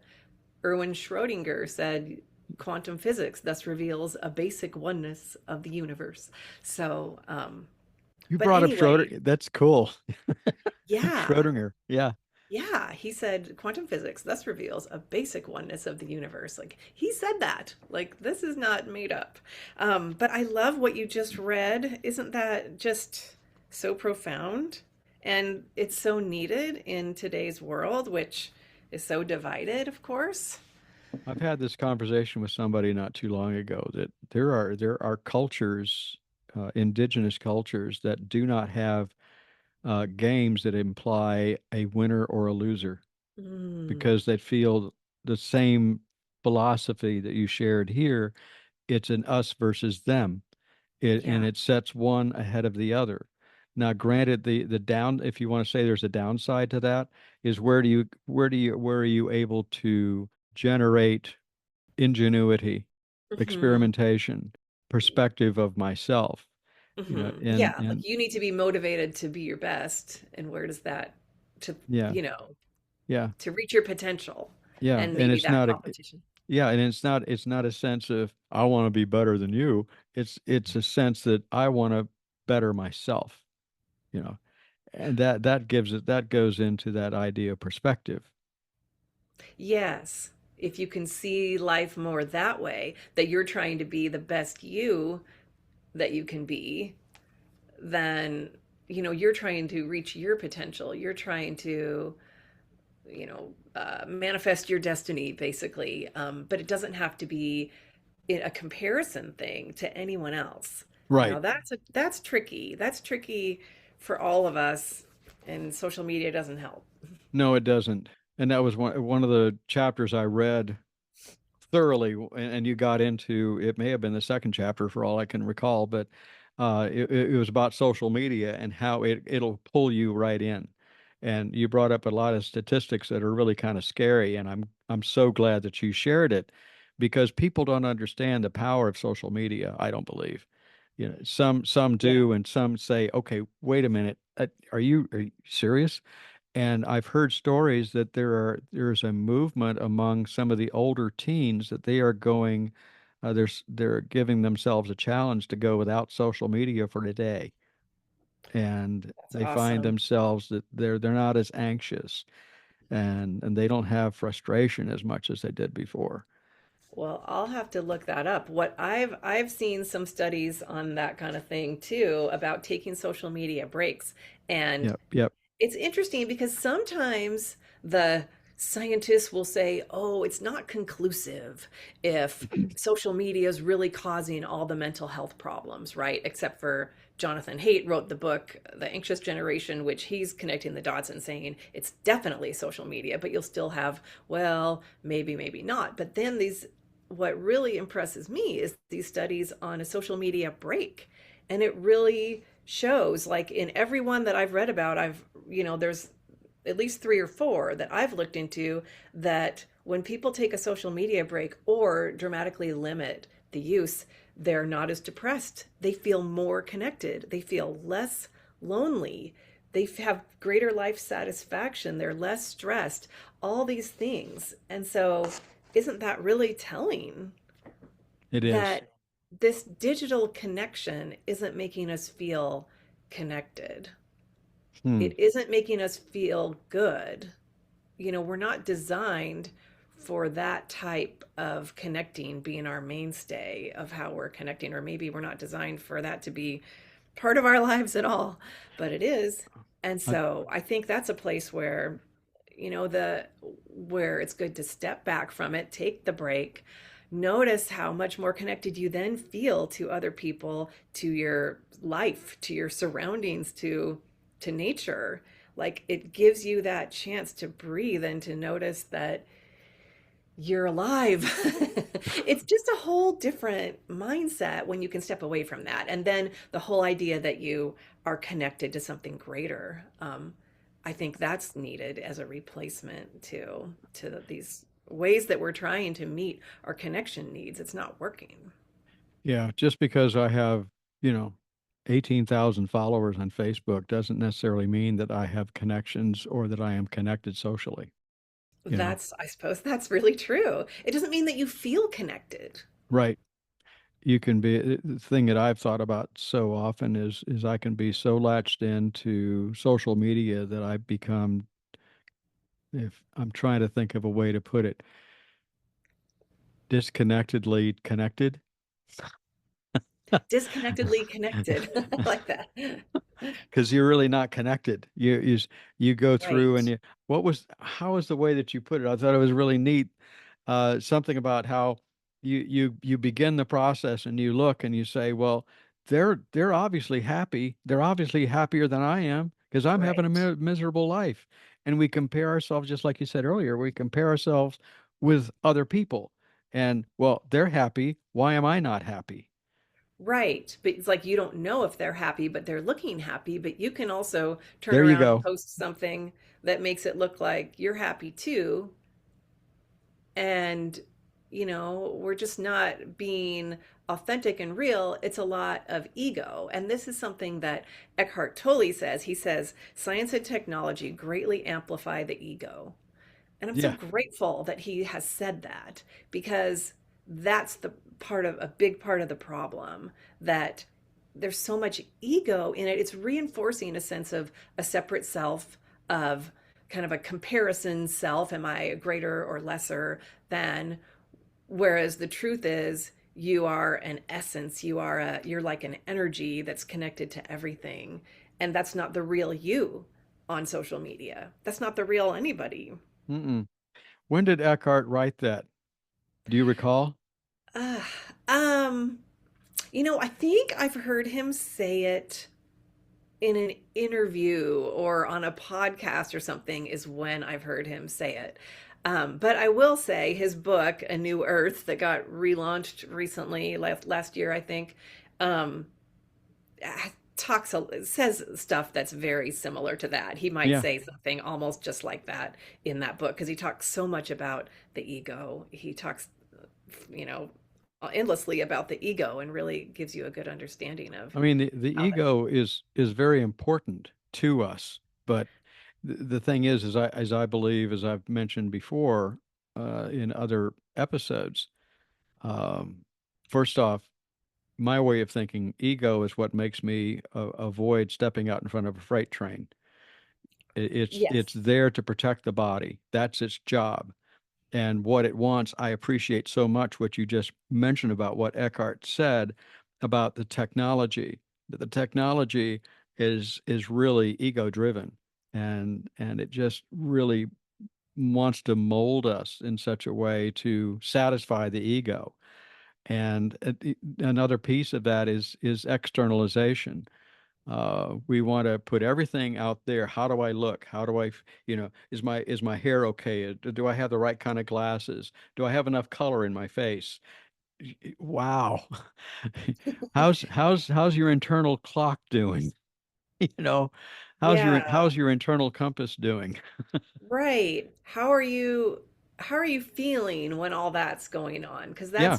Speaker 1: Erwin Schrödinger said quantum physics thus reveals a basic oneness of the universe. So,
Speaker 2: you
Speaker 1: but
Speaker 2: brought up
Speaker 1: anyway,
Speaker 2: Schroeder. That's cool.
Speaker 1: yeah.
Speaker 2: Schrodinger. Yeah.
Speaker 1: Yeah, he said quantum physics thus reveals a basic oneness of the universe. Like he said that. Like this is not made up. But I love what you just read. Isn't that just so profound? And it's so needed in today's world, which is so divided, of course.
Speaker 2: I've had this conversation with somebody not too long ago that there are cultures, indigenous cultures that do not have games that imply a winner or a loser
Speaker 1: Mm,
Speaker 2: because they feel the same philosophy that you shared here. It's an us versus them. And
Speaker 1: yeah.
Speaker 2: it sets one ahead of the other. Now, granted, the down, if you want to say there's a downside to that, is where are you able to generate ingenuity,
Speaker 1: Hmm.
Speaker 2: experimentation, perspective of myself,
Speaker 1: Hmm.
Speaker 2: and
Speaker 1: Yeah, like you need to be motivated to be your best. And where does that to,
Speaker 2: yeah,
Speaker 1: you know,
Speaker 2: yeah,
Speaker 1: to reach your potential
Speaker 2: yeah,
Speaker 1: and
Speaker 2: and
Speaker 1: maybe
Speaker 2: it's
Speaker 1: that
Speaker 2: not a
Speaker 1: competition.
Speaker 2: yeah, and it's not a sense of I want to be better than you. It's a sense that I want to better myself, you know. And that goes into that idea of perspective.
Speaker 1: Yes. If you can see life more that way, that you're trying to be the best you that you can be, then, you're trying to reach your potential. You're trying to, manifest your destiny, basically. But it doesn't have to be in a comparison thing to anyone else.
Speaker 2: Right.
Speaker 1: That's tricky. That's tricky for all of us, and social media doesn't help.
Speaker 2: No, it doesn't. And that was one of the chapters I read thoroughly, and you got into it. May have been the second chapter for all I can recall, but it was about social media and how it'll pull you right in. And you brought up a lot of statistics that are really kind of scary, and I'm so glad that you shared it because people don't understand the power of social media, I don't believe. Some
Speaker 1: Yeah.
Speaker 2: do, and some say, "Okay, wait a minute, are you serious?" And I've heard stories that there's a movement among some of the older teens that they are going, they're giving themselves a challenge to go without social media for a day. and
Speaker 1: That's
Speaker 2: they find
Speaker 1: awesome.
Speaker 2: themselves that they're not as anxious, and they don't have frustration as much as they did before.
Speaker 1: Well, I'll have to look that up. What I've seen some studies on that kind of thing too about taking social media breaks. And
Speaker 2: Yep, yep.
Speaker 1: it's interesting because sometimes the scientists will say, oh, it's not conclusive if social media is really causing all the mental health problems, right? Except for Jonathan Haidt wrote the book, The Anxious Generation, which he's connecting the dots and saying it's definitely social media, but you'll still have, well, maybe, maybe not. But then what really impresses me is these studies on a social media break. And it really shows, like in every one that I've read about, there's at least three or four that I've looked into that when people take a social media break or dramatically limit the use, they're not as depressed. They feel more connected. They feel less lonely. They have greater life satisfaction. They're less stressed. All these things. And so, isn't that really telling
Speaker 2: It is.
Speaker 1: that this digital connection isn't making us feel connected?
Speaker 2: Hmm.
Speaker 1: It isn't making us feel good. We're not designed for that type of connecting being our mainstay of how we're connecting, or maybe we're not designed for that to be part of our lives at all, but it is. And
Speaker 2: I,
Speaker 1: so I think that's a place where, the where it's good to step back from it, take the break, notice how much more connected you then feel to other people, to your life, to your surroundings, to nature. Like it gives you that chance to breathe and to notice that you're alive. It's just a whole different mindset when you can step away from that. And then the whole idea that you are connected to something greater. I think that's needed as a replacement to these ways that we're trying to meet our connection needs. It's not working.
Speaker 2: yeah, just because I have, you know, 18,000 followers on Facebook doesn't necessarily mean that I have connections or that I am connected socially, you know.
Speaker 1: I suppose that's really true. It doesn't mean that you feel connected.
Speaker 2: Right. You can be the thing that I've thought about so often is I can be so latched into social media that I become, if I'm trying to think of a way to put it, disconnectedly connected.
Speaker 1: Disconnectedly connected. I like that.
Speaker 2: Because you're really not connected. You go through and
Speaker 1: Right.
Speaker 2: you how was the way that you put it? I thought it was really neat. Something about how you begin the process and you look and you say, well, they're obviously happy. They're obviously happier than I am because I'm having a
Speaker 1: Right.
Speaker 2: miserable life. And we compare ourselves, just like you said earlier, we compare ourselves with other people. And well, they're happy. Why am I not happy?
Speaker 1: Right. But it's like you don't know if they're happy, but they're looking happy. But you can also turn
Speaker 2: There you
Speaker 1: around and
Speaker 2: go.
Speaker 1: post something that makes it look like you're happy too. And, we're just not being authentic and real. It's a lot of ego. And this is something that Eckhart Tolle says. He says, science and technology greatly amplify the ego. And I'm so
Speaker 2: Yeah.
Speaker 1: grateful that he has said that because that's the part of a big part of the problem that there's so much ego in it. It's reinforcing a sense of a separate self, of kind of a comparison self. Am I greater or lesser than? Whereas the truth is, you are an essence. You're like an energy that's connected to everything. And that's not the real you on social media. That's not the real anybody.
Speaker 2: Mm-mm. When did Eckhart write that? Do you recall?
Speaker 1: Uh, um, I think I've heard him say it in an interview or on a podcast or something, is when I've heard him say it. But I will say his book, A New Earth, that got relaunched recently, last year, I think, um, says stuff that's very similar to that. He might
Speaker 2: Yeah.
Speaker 1: say something almost just like that in that book because he talks so much about the ego. He talks, you know, endlessly about the ego and really gives you a good understanding of
Speaker 2: I mean, the
Speaker 1: how that.
Speaker 2: ego is very important to us, but the thing is as I believe, as I've mentioned before, in other episodes, um, first off, my way of thinking, ego is what makes me avoid stepping out in front of a freight train. It's
Speaker 1: Yes.
Speaker 2: there to protect the body. That's its job. And what it wants, I appreciate so much what you just mentioned about what Eckhart said about the technology, that the technology is really ego driven, and it just really wants to mold us in such a way to satisfy the ego. And another piece of that is externalization. We want to put everything out there. How do I look? How do I, is my hair okay? Do I have the right kind of glasses? Do I have enough color in my face? Wow. How's your internal clock doing? You know,
Speaker 1: Yeah.
Speaker 2: how's your internal compass doing?
Speaker 1: Right. How are you feeling when all that's going on? Because
Speaker 2: Yeah.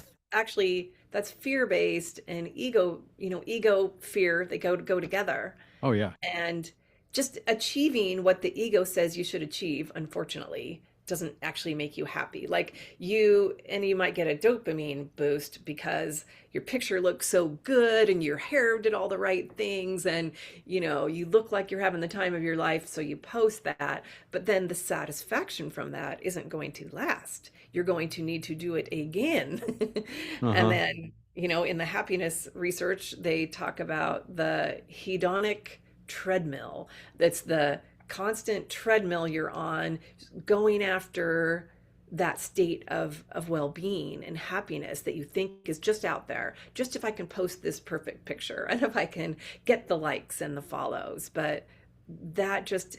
Speaker 1: that's fear-based and ego, ego fear, they go together.
Speaker 2: Oh yeah.
Speaker 1: And just achieving what the ego says you should achieve, unfortunately, doesn't actually make you happy. Like you might get a dopamine boost because your picture looks so good and your hair did all the right things and you look like you're having the time of your life, so you post that. But then the satisfaction from that isn't going to last. You're going to need to do it again. And
Speaker 2: Uh-huh.
Speaker 1: then, in the happiness research, they talk about the hedonic treadmill. That's the constant treadmill you're on, going after that state of well-being and happiness that you think is just out there. Just if I can post this perfect picture and if I can get the likes and the follows. But that just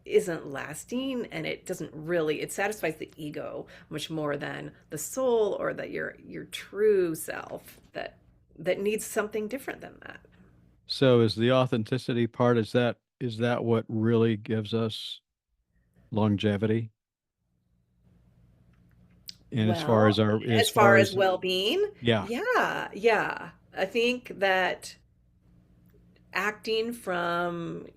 Speaker 1: isn't lasting, and it satisfies the ego much more than the soul or that your true self that needs something different than that.
Speaker 2: So is the authenticity part, is that what really gives us longevity? And as far
Speaker 1: Well,
Speaker 2: as our as
Speaker 1: as far
Speaker 2: far
Speaker 1: as
Speaker 2: as
Speaker 1: well-being,
Speaker 2: yeah.
Speaker 1: yeah, yeah. I think that acting from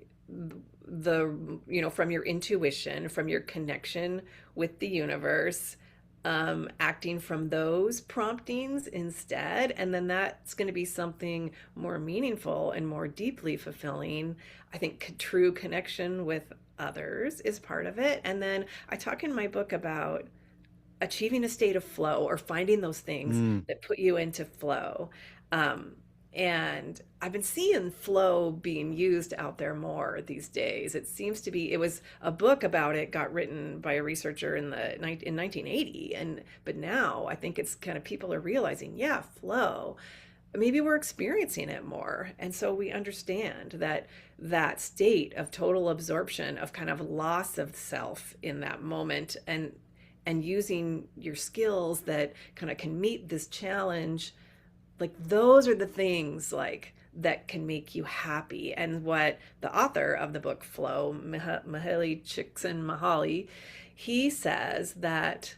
Speaker 1: from your intuition, from your connection with the universe, acting from those promptings instead, and then that's going to be something more meaningful and more deeply fulfilling. I think true connection with others is part of it. And then I talk in my book about achieving a state of flow or finding those things
Speaker 2: Mm.
Speaker 1: that put you into flow. Um, and I've been seeing flow being used out there more these days. It seems to be, it was a book about it got written by a researcher in 1980. But now I think it's kind of people are realizing, yeah, flow. Maybe we're experiencing it more. And so we understand that that state of total absorption, of kind of loss of self in that moment, and using your skills that kind of can meet this challenge, like those are the things like that can make you happy. And what the author of the book Flow, Mihaly Csikszentmihalyi, he says that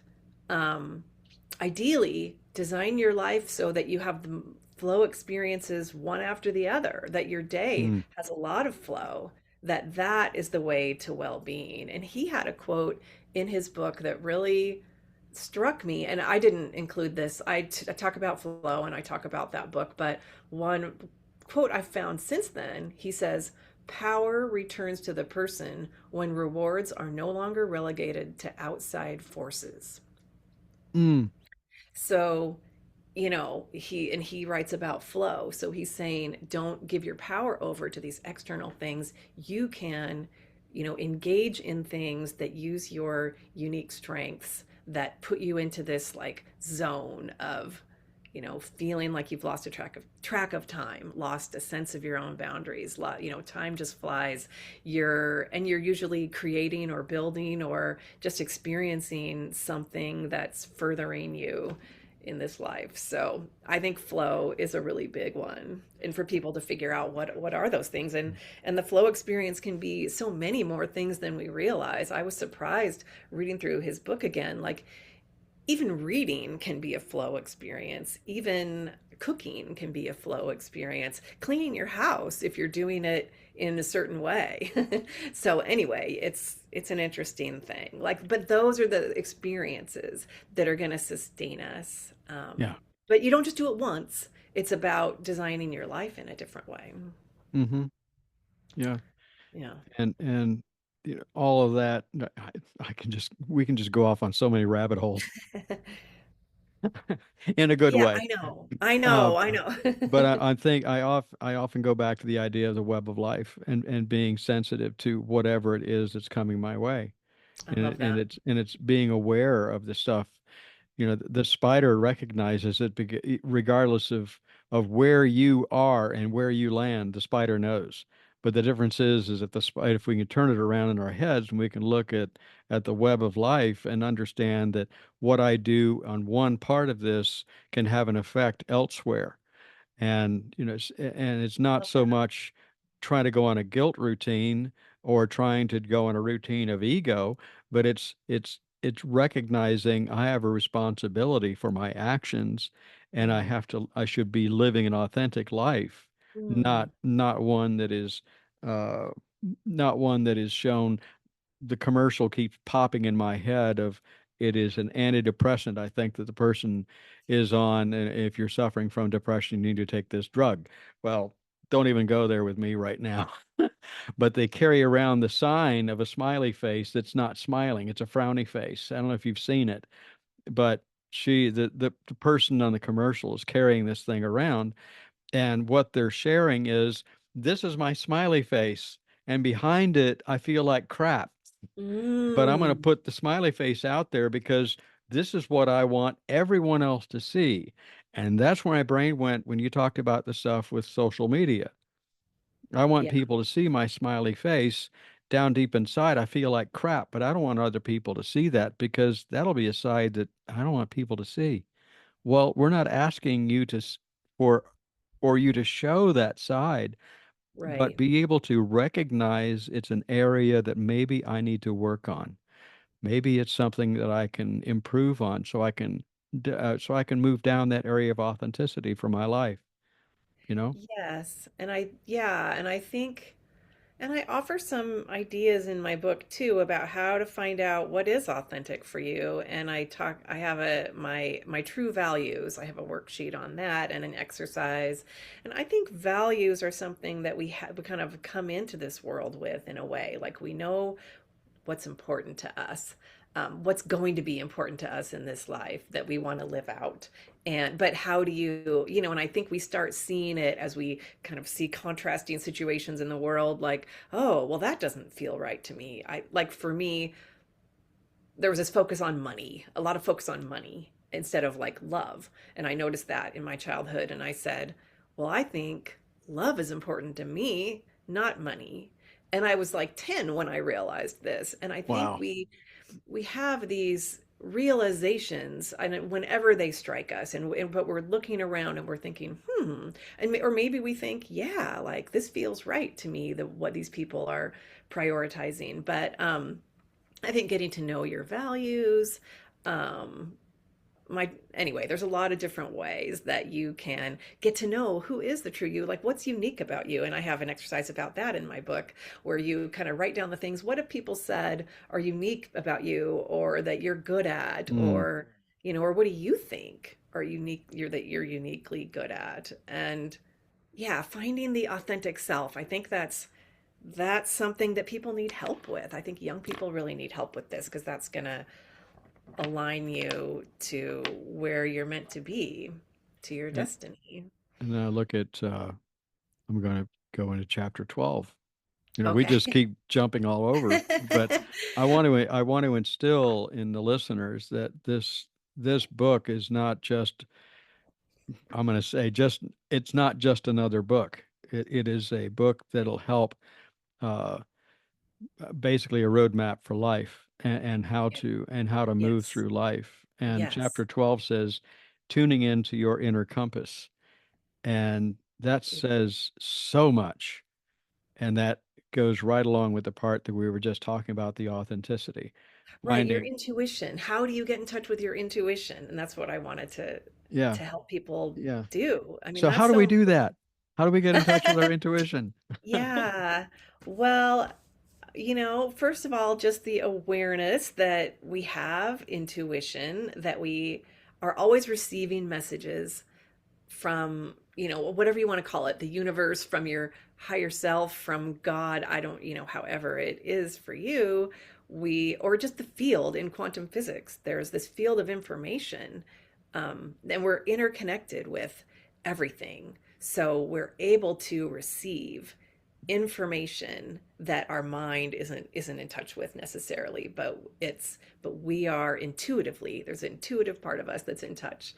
Speaker 1: ideally design your life so that you have the flow experiences one after the other, that your day
Speaker 2: Mm.
Speaker 1: has a lot of flow, that is the way to well-being. And he had a quote in his book that really struck me, and I didn't include this. I talk about flow and I talk about that book, but one quote I found since then, he says, power returns to the person when rewards are no longer relegated to outside forces.
Speaker 2: Mm.
Speaker 1: So, he writes about flow. So he's saying, don't give your power over to these external things. You can, engage in things that use your unique strengths that put you into this like zone of, feeling like you've lost a track of time, lost a sense of your own boundaries. Time just flies. You're usually creating or building or just experiencing something that's furthering you in this life. So I think flow is a really big one, and for people to figure out what are those things, and the flow experience can be so many more things than we realize. I was surprised reading through his book again, like even reading can be a flow experience. Even cooking can be a flow experience. Cleaning your house, if you're doing it in a certain way. So anyway, it's an interesting thing. Like, but those are the experiences that are going to sustain us.
Speaker 2: Yeah.
Speaker 1: But you don't just do it once. it's about designing your life in a different way.
Speaker 2: Hmm. Yeah.
Speaker 1: Yeah.
Speaker 2: And all of that, I can just we can just go off on so many rabbit holes in a good
Speaker 1: Yeah,
Speaker 2: way.
Speaker 1: I know. I
Speaker 2: Uh,
Speaker 1: know. I know.
Speaker 2: but I think I often go back to the idea of the web of life and being sensitive to whatever it is that's coming my way,
Speaker 1: I love that.
Speaker 2: and it's being aware of the stuff. The spider recognizes it regardless of where you are and where you land, the spider knows. But the difference is that the spider, if we can turn it around in our heads and we can look at the web of life and understand that what I do on one part of this can have an effect elsewhere. And and it's not
Speaker 1: Love
Speaker 2: so
Speaker 1: that.
Speaker 2: much trying to go on a guilt routine or trying to go on a routine of ego, but it's recognizing I have a responsibility for my actions, and
Speaker 1: Mm.
Speaker 2: I should be living an authentic life,
Speaker 1: Mm.
Speaker 2: not one that is uh not one that is shown. The commercial keeps popping in my head of it is an antidepressant I think that the person is on, and if you're suffering from depression, you need to take this drug. Well, don't even go there with me right now. But they carry around the sign of a smiley face that's not smiling. It's a frowny face. I don't know if you've seen it, but the person on the commercial is carrying this thing around, and what they're sharing is, this is my smiley face, and behind it I feel like crap, but I'm going to
Speaker 1: Mm.
Speaker 2: put the smiley face out there because this is what I want everyone else to see. And that's where my brain went when you talked about the stuff with social media. I want
Speaker 1: Yeah.
Speaker 2: people to see my smiley face. Down deep inside, I feel like crap, but I don't want other people to see that because that'll be a side that I don't want people to see. Well, we're not asking you for you to show that side, but
Speaker 1: Right.
Speaker 2: be able to recognize it's an area that maybe I need to work on. Maybe it's something that I can improve on so I can move down that area of authenticity for my life, you know?
Speaker 1: Yes. And I think, and I offer some ideas in my book too about how to find out what is authentic for you. And I have my true values. I have a worksheet on that and an exercise. And I think values are something that we kind of come into this world with in a way. Like we know what's important to us, what's going to be important to us in this life that we want to live out. And but how do and I think we start seeing it as we kind of see contrasting situations in the world, like, oh well, that doesn't feel right to me. I like For me, there was this focus on money, a lot of focus on money instead of like love. And I noticed that in my childhood. And I said, well, I think love is important to me, not money. And I was like 10 when I realized this. And I think
Speaker 2: Wow.
Speaker 1: we have these realizations and whenever they strike us, but we're looking around and we're thinking, or maybe we think, yeah, like this feels right to me, what these people are prioritizing. But I think getting to know your values, um, anyway, there's a lot of different ways that you can get to know who is the true you, like what's unique about you. And I have an exercise about that in my book where you kind of write down the things, what have people said are unique about you or that you're good at,
Speaker 2: Mm.
Speaker 1: or or what do you think are unique that you're uniquely good at. And yeah, finding the authentic self. I think that's something that people need help with. I think young people really need help with this because that's going to align you to where you're meant to be, to your
Speaker 2: And,
Speaker 1: destiny.
Speaker 2: and then I look at, I'm going to go into chapter 12. We just
Speaker 1: Okay.
Speaker 2: keep jumping all over, but I want to instill in the listeners that this book is not just, I'm going to say, just it's not just another book. It is a book that'll help, uh, basically a roadmap for life, and how to move
Speaker 1: Yes.
Speaker 2: through life. And chapter
Speaker 1: Yes.
Speaker 2: 12 says, tuning into your inner compass. And that says so much. And that goes right along with the part that we were just talking about, the authenticity.
Speaker 1: Right, your
Speaker 2: Finding,
Speaker 1: intuition. How do you get in touch with your intuition? And that's what I wanted
Speaker 2: yeah,
Speaker 1: to help people
Speaker 2: yeah.
Speaker 1: do. I mean,
Speaker 2: So
Speaker 1: that's
Speaker 2: how do we
Speaker 1: so
Speaker 2: do that? How do we get in touch with our intuition?
Speaker 1: yeah. Well, first of all, just the awareness that we have intuition, that we are always receiving messages from, whatever you want to call it, the universe, from your higher self, from God, I don't, however it is for you, or just the field in quantum physics, there's this field of information, and we're interconnected with everything. So we're able to receive information that our mind isn't in touch with necessarily, but we are intuitively, there's an intuitive part of us that's in touch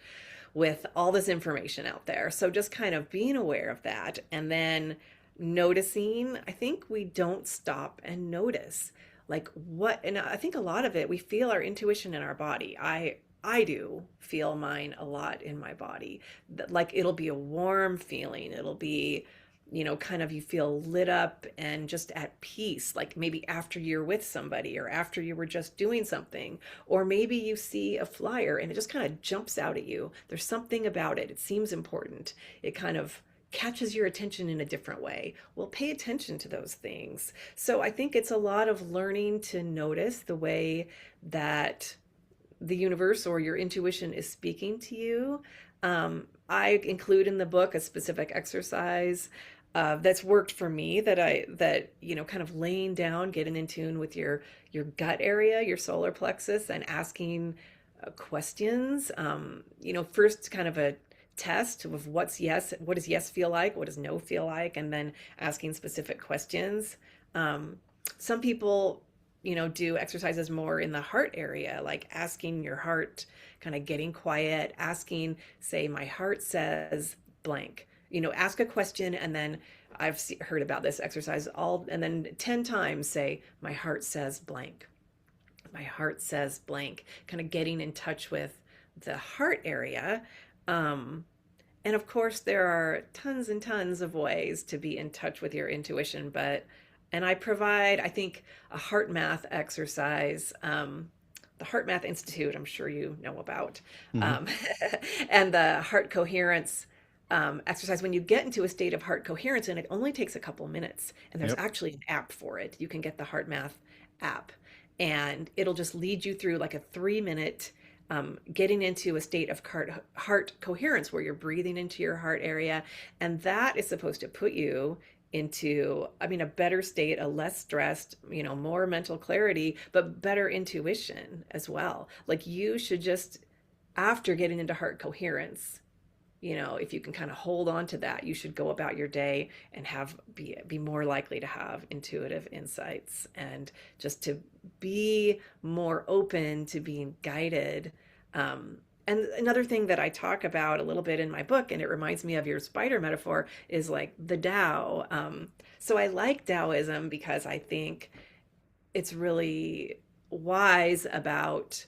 Speaker 1: with all this information out there. So just kind of being aware of that, and then noticing. I think we don't stop and notice like what, and I think a lot of it, we feel our intuition in our body. I do feel mine a lot in my body. That, like, it'll be a warm feeling. It'll be, kind of, you feel lit up and just at peace, like maybe after you're with somebody or after you were just doing something, or maybe you see a flyer and it just kind of jumps out at you. There's something about it. It seems important. It kind of catches your attention in a different way. Well, pay attention to those things. So I think it's a lot of learning to notice the way that the universe or your intuition is speaking to you. I include in the book a specific exercise that's worked for me, that kind of laying down, getting in tune with your gut area, your solar plexus, and asking questions. First kind of a test of what's yes, what does yes feel like, what does no feel like, and then asking specific questions. Some people, do exercises more in the heart area, like asking your heart, kind of getting quiet, asking, say, my heart says blank. Ask a question, and then heard about this exercise, and then 10 times say, my heart says blank. My heart says blank, kind of getting in touch with the heart area. And of course, there are tons and tons of ways to be in touch with your intuition, and I provide, I think, a heart math exercise, the Heart Math Institute, I'm sure you know about,
Speaker 2: Hmm.
Speaker 1: um, and the heart coherence exercise. When you get into a state of heart coherence, and it only takes a couple minutes, and there's
Speaker 2: Yep.
Speaker 1: actually an app for it. You can get the Heart Math app, and it'll just lead you through like a 3 minute getting into a state of heart coherence, where you're breathing into your heart area. And that is supposed to put you into, I mean, a better state, a less stressed, more mental clarity, but better intuition as well. Like, you should just, after getting into heart coherence, if you can kind of hold on to that, you should go about your day and be more likely to have intuitive insights, and just to be more open to being guided. And another thing that I talk about a little bit in my book, and it reminds me of your spider metaphor, is like the Tao. So I like Taoism because I think it's really wise about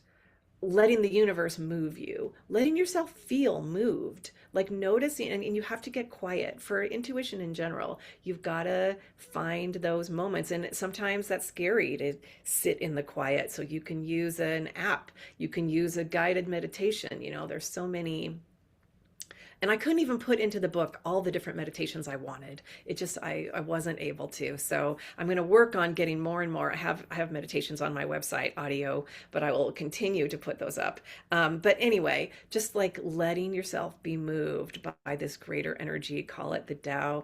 Speaker 1: letting the universe move you, letting yourself feel moved, like noticing, and you have to get quiet for intuition in general. You've got to find those moments. And sometimes that's scary to sit in the quiet. So you can use an app, you can use a guided meditation. There's so many, and I couldn't even put into the book all the different meditations I wanted. It just, I wasn't able to. So I'm going to work on getting more and more. I have meditations on my website, audio, but I will continue to put those up. But anyway, just like letting yourself be moved by this greater energy, call it the Tao.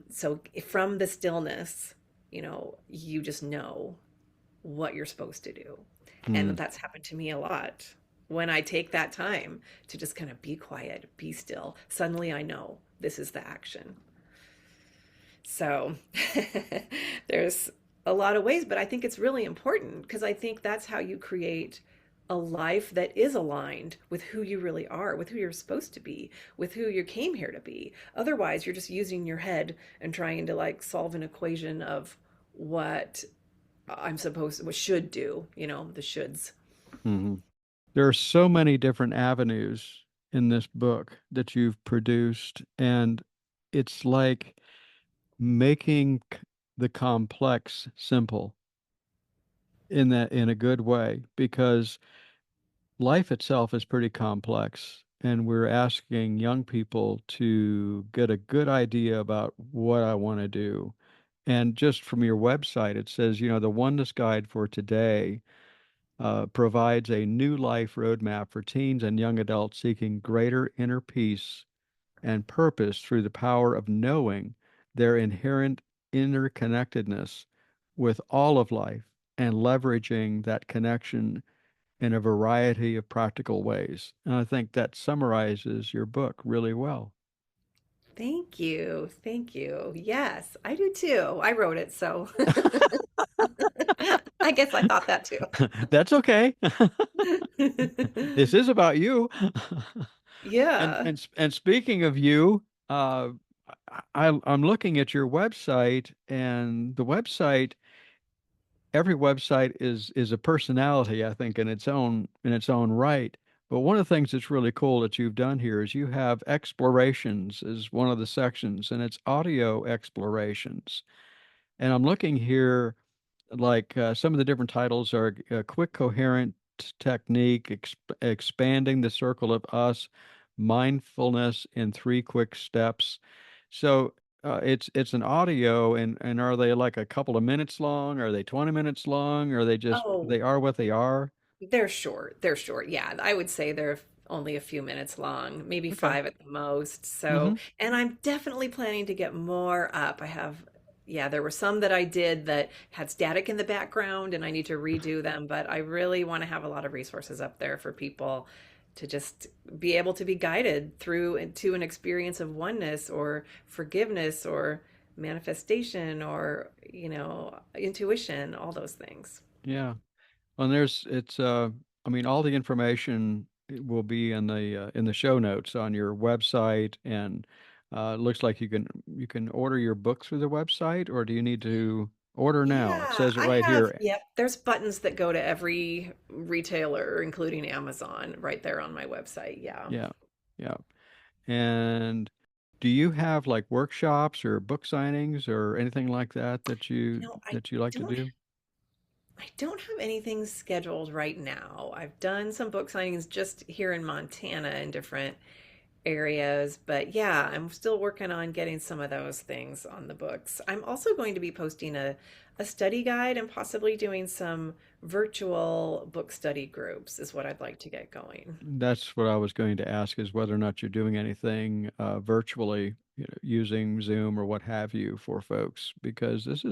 Speaker 1: So from the stillness, you just know what you're supposed to do. And
Speaker 2: Hmm.
Speaker 1: that's happened to me a lot. When I take that time to just kind of be quiet, be still, suddenly I know this is the action. So there's a lot of ways, but I think it's really important, because I think that's how you create a life that is aligned with who you really are, with who you're supposed to be, with who you came here to be. Otherwise, you're just using your head and trying to like solve an equation of what what should do, the shoulds.
Speaker 2: Hmm. There are so many different avenues in this book that you've produced, and it's like making the complex simple in a good way, because life itself is pretty complex, and we're asking young people to get a good idea about what I want to do. And just from your website, it says, the Oneness Guide for Today provides a new life roadmap for teens and young adults seeking greater inner peace and purpose through the power of knowing their inherent interconnectedness with all of life and leveraging that connection in a variety of practical ways. And I think that summarizes your book really well.
Speaker 1: Thank you. Thank you. Yes, I do too. I wrote it, so I guess I thought that too.
Speaker 2: That's okay. This is about you.
Speaker 1: Yeah.
Speaker 2: And speaking of you, I'm looking at your website, and the website, every website is a personality, I think, in its own right. But one of the things that's really cool that you've done here is you have explorations as one of the sections, and it's audio explorations. And I'm looking here, like some of the different titles are quick, coherent technique, expanding the circle of us, mindfulness in three quick steps. So it's an audio, and are they like a couple of minutes long? Are they 20 minutes long? Or are they just
Speaker 1: Oh,
Speaker 2: they are what they are?
Speaker 1: they're short. They're short. Yeah, I would say they're only a few minutes long, maybe
Speaker 2: Okay.
Speaker 1: 5 at the most. So,
Speaker 2: Hmm.
Speaker 1: and I'm definitely planning to get more up. Yeah, there were some that I did that had static in the background and I need to redo them, but I really want to have a lot of resources up there for people to just be able to be guided through to an experience of oneness or forgiveness or manifestation or, intuition, all those things.
Speaker 2: Yeah. And there's it's I mean all the information will be in the show notes on your website, and it looks like you can order your book through the website, or do you need to order now? It
Speaker 1: Yeah,
Speaker 2: says it right here.
Speaker 1: yep, there's buttons that go to every retailer, including Amazon, right there on my website. Yeah.
Speaker 2: Yeah. Yeah. And do you have like workshops or book signings or anything like that
Speaker 1: You know,
Speaker 2: that you like to
Speaker 1: don't
Speaker 2: do?
Speaker 1: I don't have anything scheduled right now. I've done some book signings just here in Montana in different areas, but yeah, I'm still working on getting some of those things on the books. I'm also going to be posting a study guide and possibly doing some virtual book study groups is what I'd like to get going.
Speaker 2: That's what I was going to ask, is whether or not you're doing anything virtually, using Zoom or what have you for folks, because this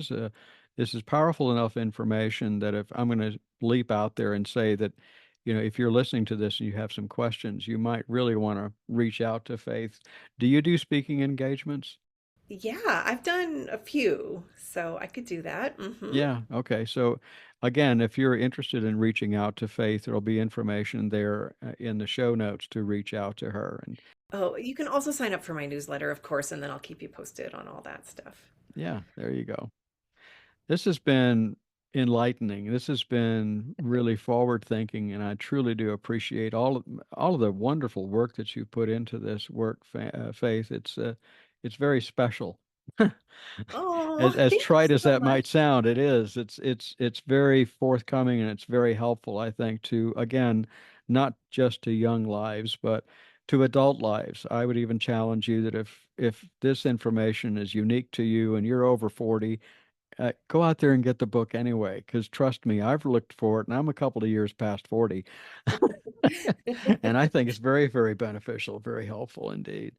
Speaker 2: is powerful enough information that if I'm going to leap out there and say that, if you're listening to this and you have some questions, you might really want to reach out to Faith. Do you do speaking engagements?
Speaker 1: Yeah, I've done a few, so I could do that.
Speaker 2: Yeah. Okay. So again, if you're interested in reaching out to Faith, there'll be information there in the show notes to reach out to her. And
Speaker 1: Oh, you can also sign up for my newsletter, of course, and then I'll keep you posted on all that stuff.
Speaker 2: yeah, there you go. This has been enlightening. This has been really forward thinking, and I truly do appreciate all of the wonderful work that you put into this work, Faith. It's very special.
Speaker 1: Oh,
Speaker 2: As
Speaker 1: thank you
Speaker 2: trite as
Speaker 1: so
Speaker 2: that
Speaker 1: much.
Speaker 2: might sound, it is. It's very forthcoming, and it's very helpful, I think, to, again, not just to young lives, but to adult lives. I would even challenge you that if this information is unique to you and you're over 40, go out there and get the book anyway, because trust me, I've looked for it and I'm a couple of years past 40. And I think it's very, very beneficial, very helpful indeed.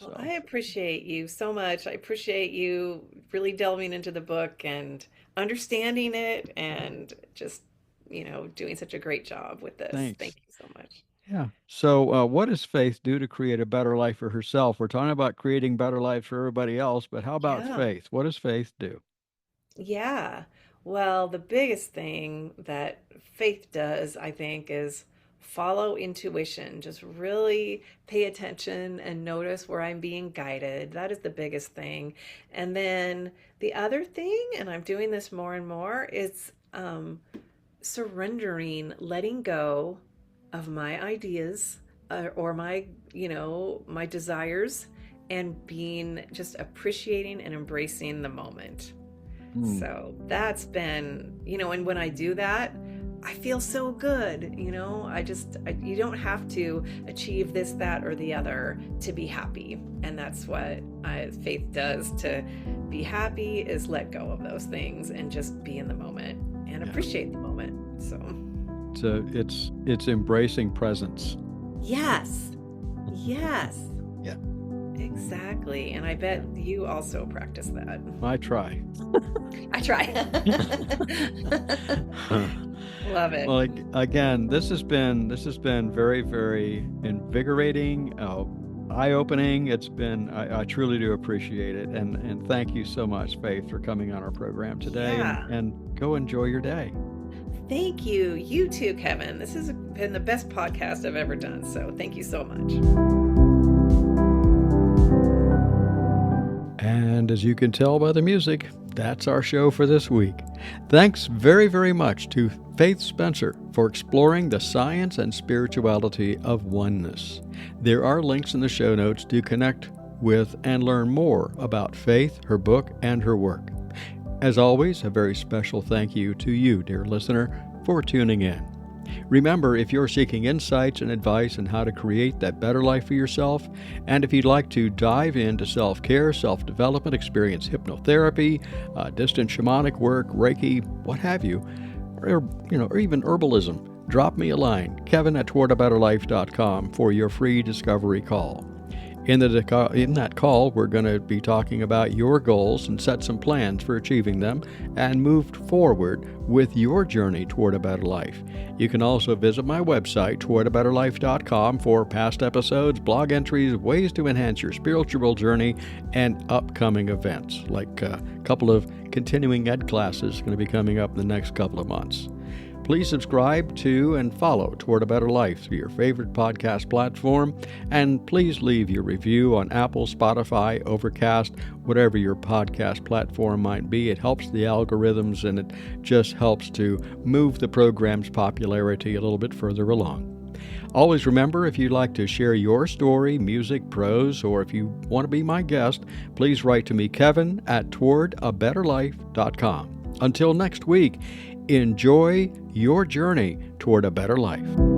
Speaker 1: Well, I
Speaker 2: So
Speaker 1: appreciate you so much. I appreciate you really delving into the book and understanding it and just, doing such a great job with this.
Speaker 2: thanks.
Speaker 1: Thank you so much.
Speaker 2: Yeah. So, what does Faith do to create a better life for herself? We're talking about creating better lives for everybody else, but how about
Speaker 1: Yeah.
Speaker 2: Faith? What does Faith do?
Speaker 1: Yeah. Well, the biggest thing that faith does, I think, is follow intuition. Just really pay attention and notice where I'm being guided. That is the biggest thing. And then the other thing, and I'm doing this more and more, is surrendering, letting go of my ideas or my desires and being just appreciating and embracing the moment.
Speaker 2: Hmm.
Speaker 1: So that's been, and when I do that, I feel so good. You don't have to achieve this, that, or the other to be happy. And that's what faith does to be happy is let go of those things and just be in the moment and
Speaker 2: Yeah.
Speaker 1: appreciate the moment. So,
Speaker 2: So it's embracing presence.
Speaker 1: yes, yes.
Speaker 2: Yeah.
Speaker 1: Exactly. And I bet you also practice that.
Speaker 2: I try.
Speaker 1: I try. Love it.
Speaker 2: Well, again, this has been very, very invigorating, eye-opening. It's been, I truly do appreciate it, and thank you so much, Faith, for coming on our program today.
Speaker 1: Yeah.
Speaker 2: And go enjoy your day.
Speaker 1: Thank you. You too, Kevin. This has been the best podcast I've ever done. So thank you so much.
Speaker 2: And as you can tell by the music, that's our show for this week. Thanks very, very much to Faith Spencer for exploring the science and spirituality of oneness. There are links in the show notes to connect with and learn more about Faith, her book, and her work. As always, a very special thank you to you, dear listener, for tuning in. Remember, if you're seeking insights and advice on how to create that better life for yourself, and if you'd like to dive into self-care, self-development, experience hypnotherapy, distant shamanic work, Reiki, what have you, or even herbalism, drop me a line, kevin@towardaBetterLife.com for your free discovery call. In that call, we're going to be talking about your goals and set some plans for achieving them and move forward with your journey toward a better life. You can also visit my website, towardaBetterLife.com, for past episodes, blog entries, ways to enhance your spiritual journey, and upcoming events, like a couple of continuing ed classes going to be coming up in the next couple of months. Please subscribe to and follow Toward a Better Life through your favorite podcast platform, and please leave your review on Apple, Spotify, Overcast, whatever your podcast platform might be. It helps the algorithms, and it just helps to move the program's popularity a little bit further along. Always remember, if you'd like to share your story, music, prose, or if you want to be my guest, please write to me, kevin@towardaBetterLife.com. Until next week, enjoy your journey toward a better life.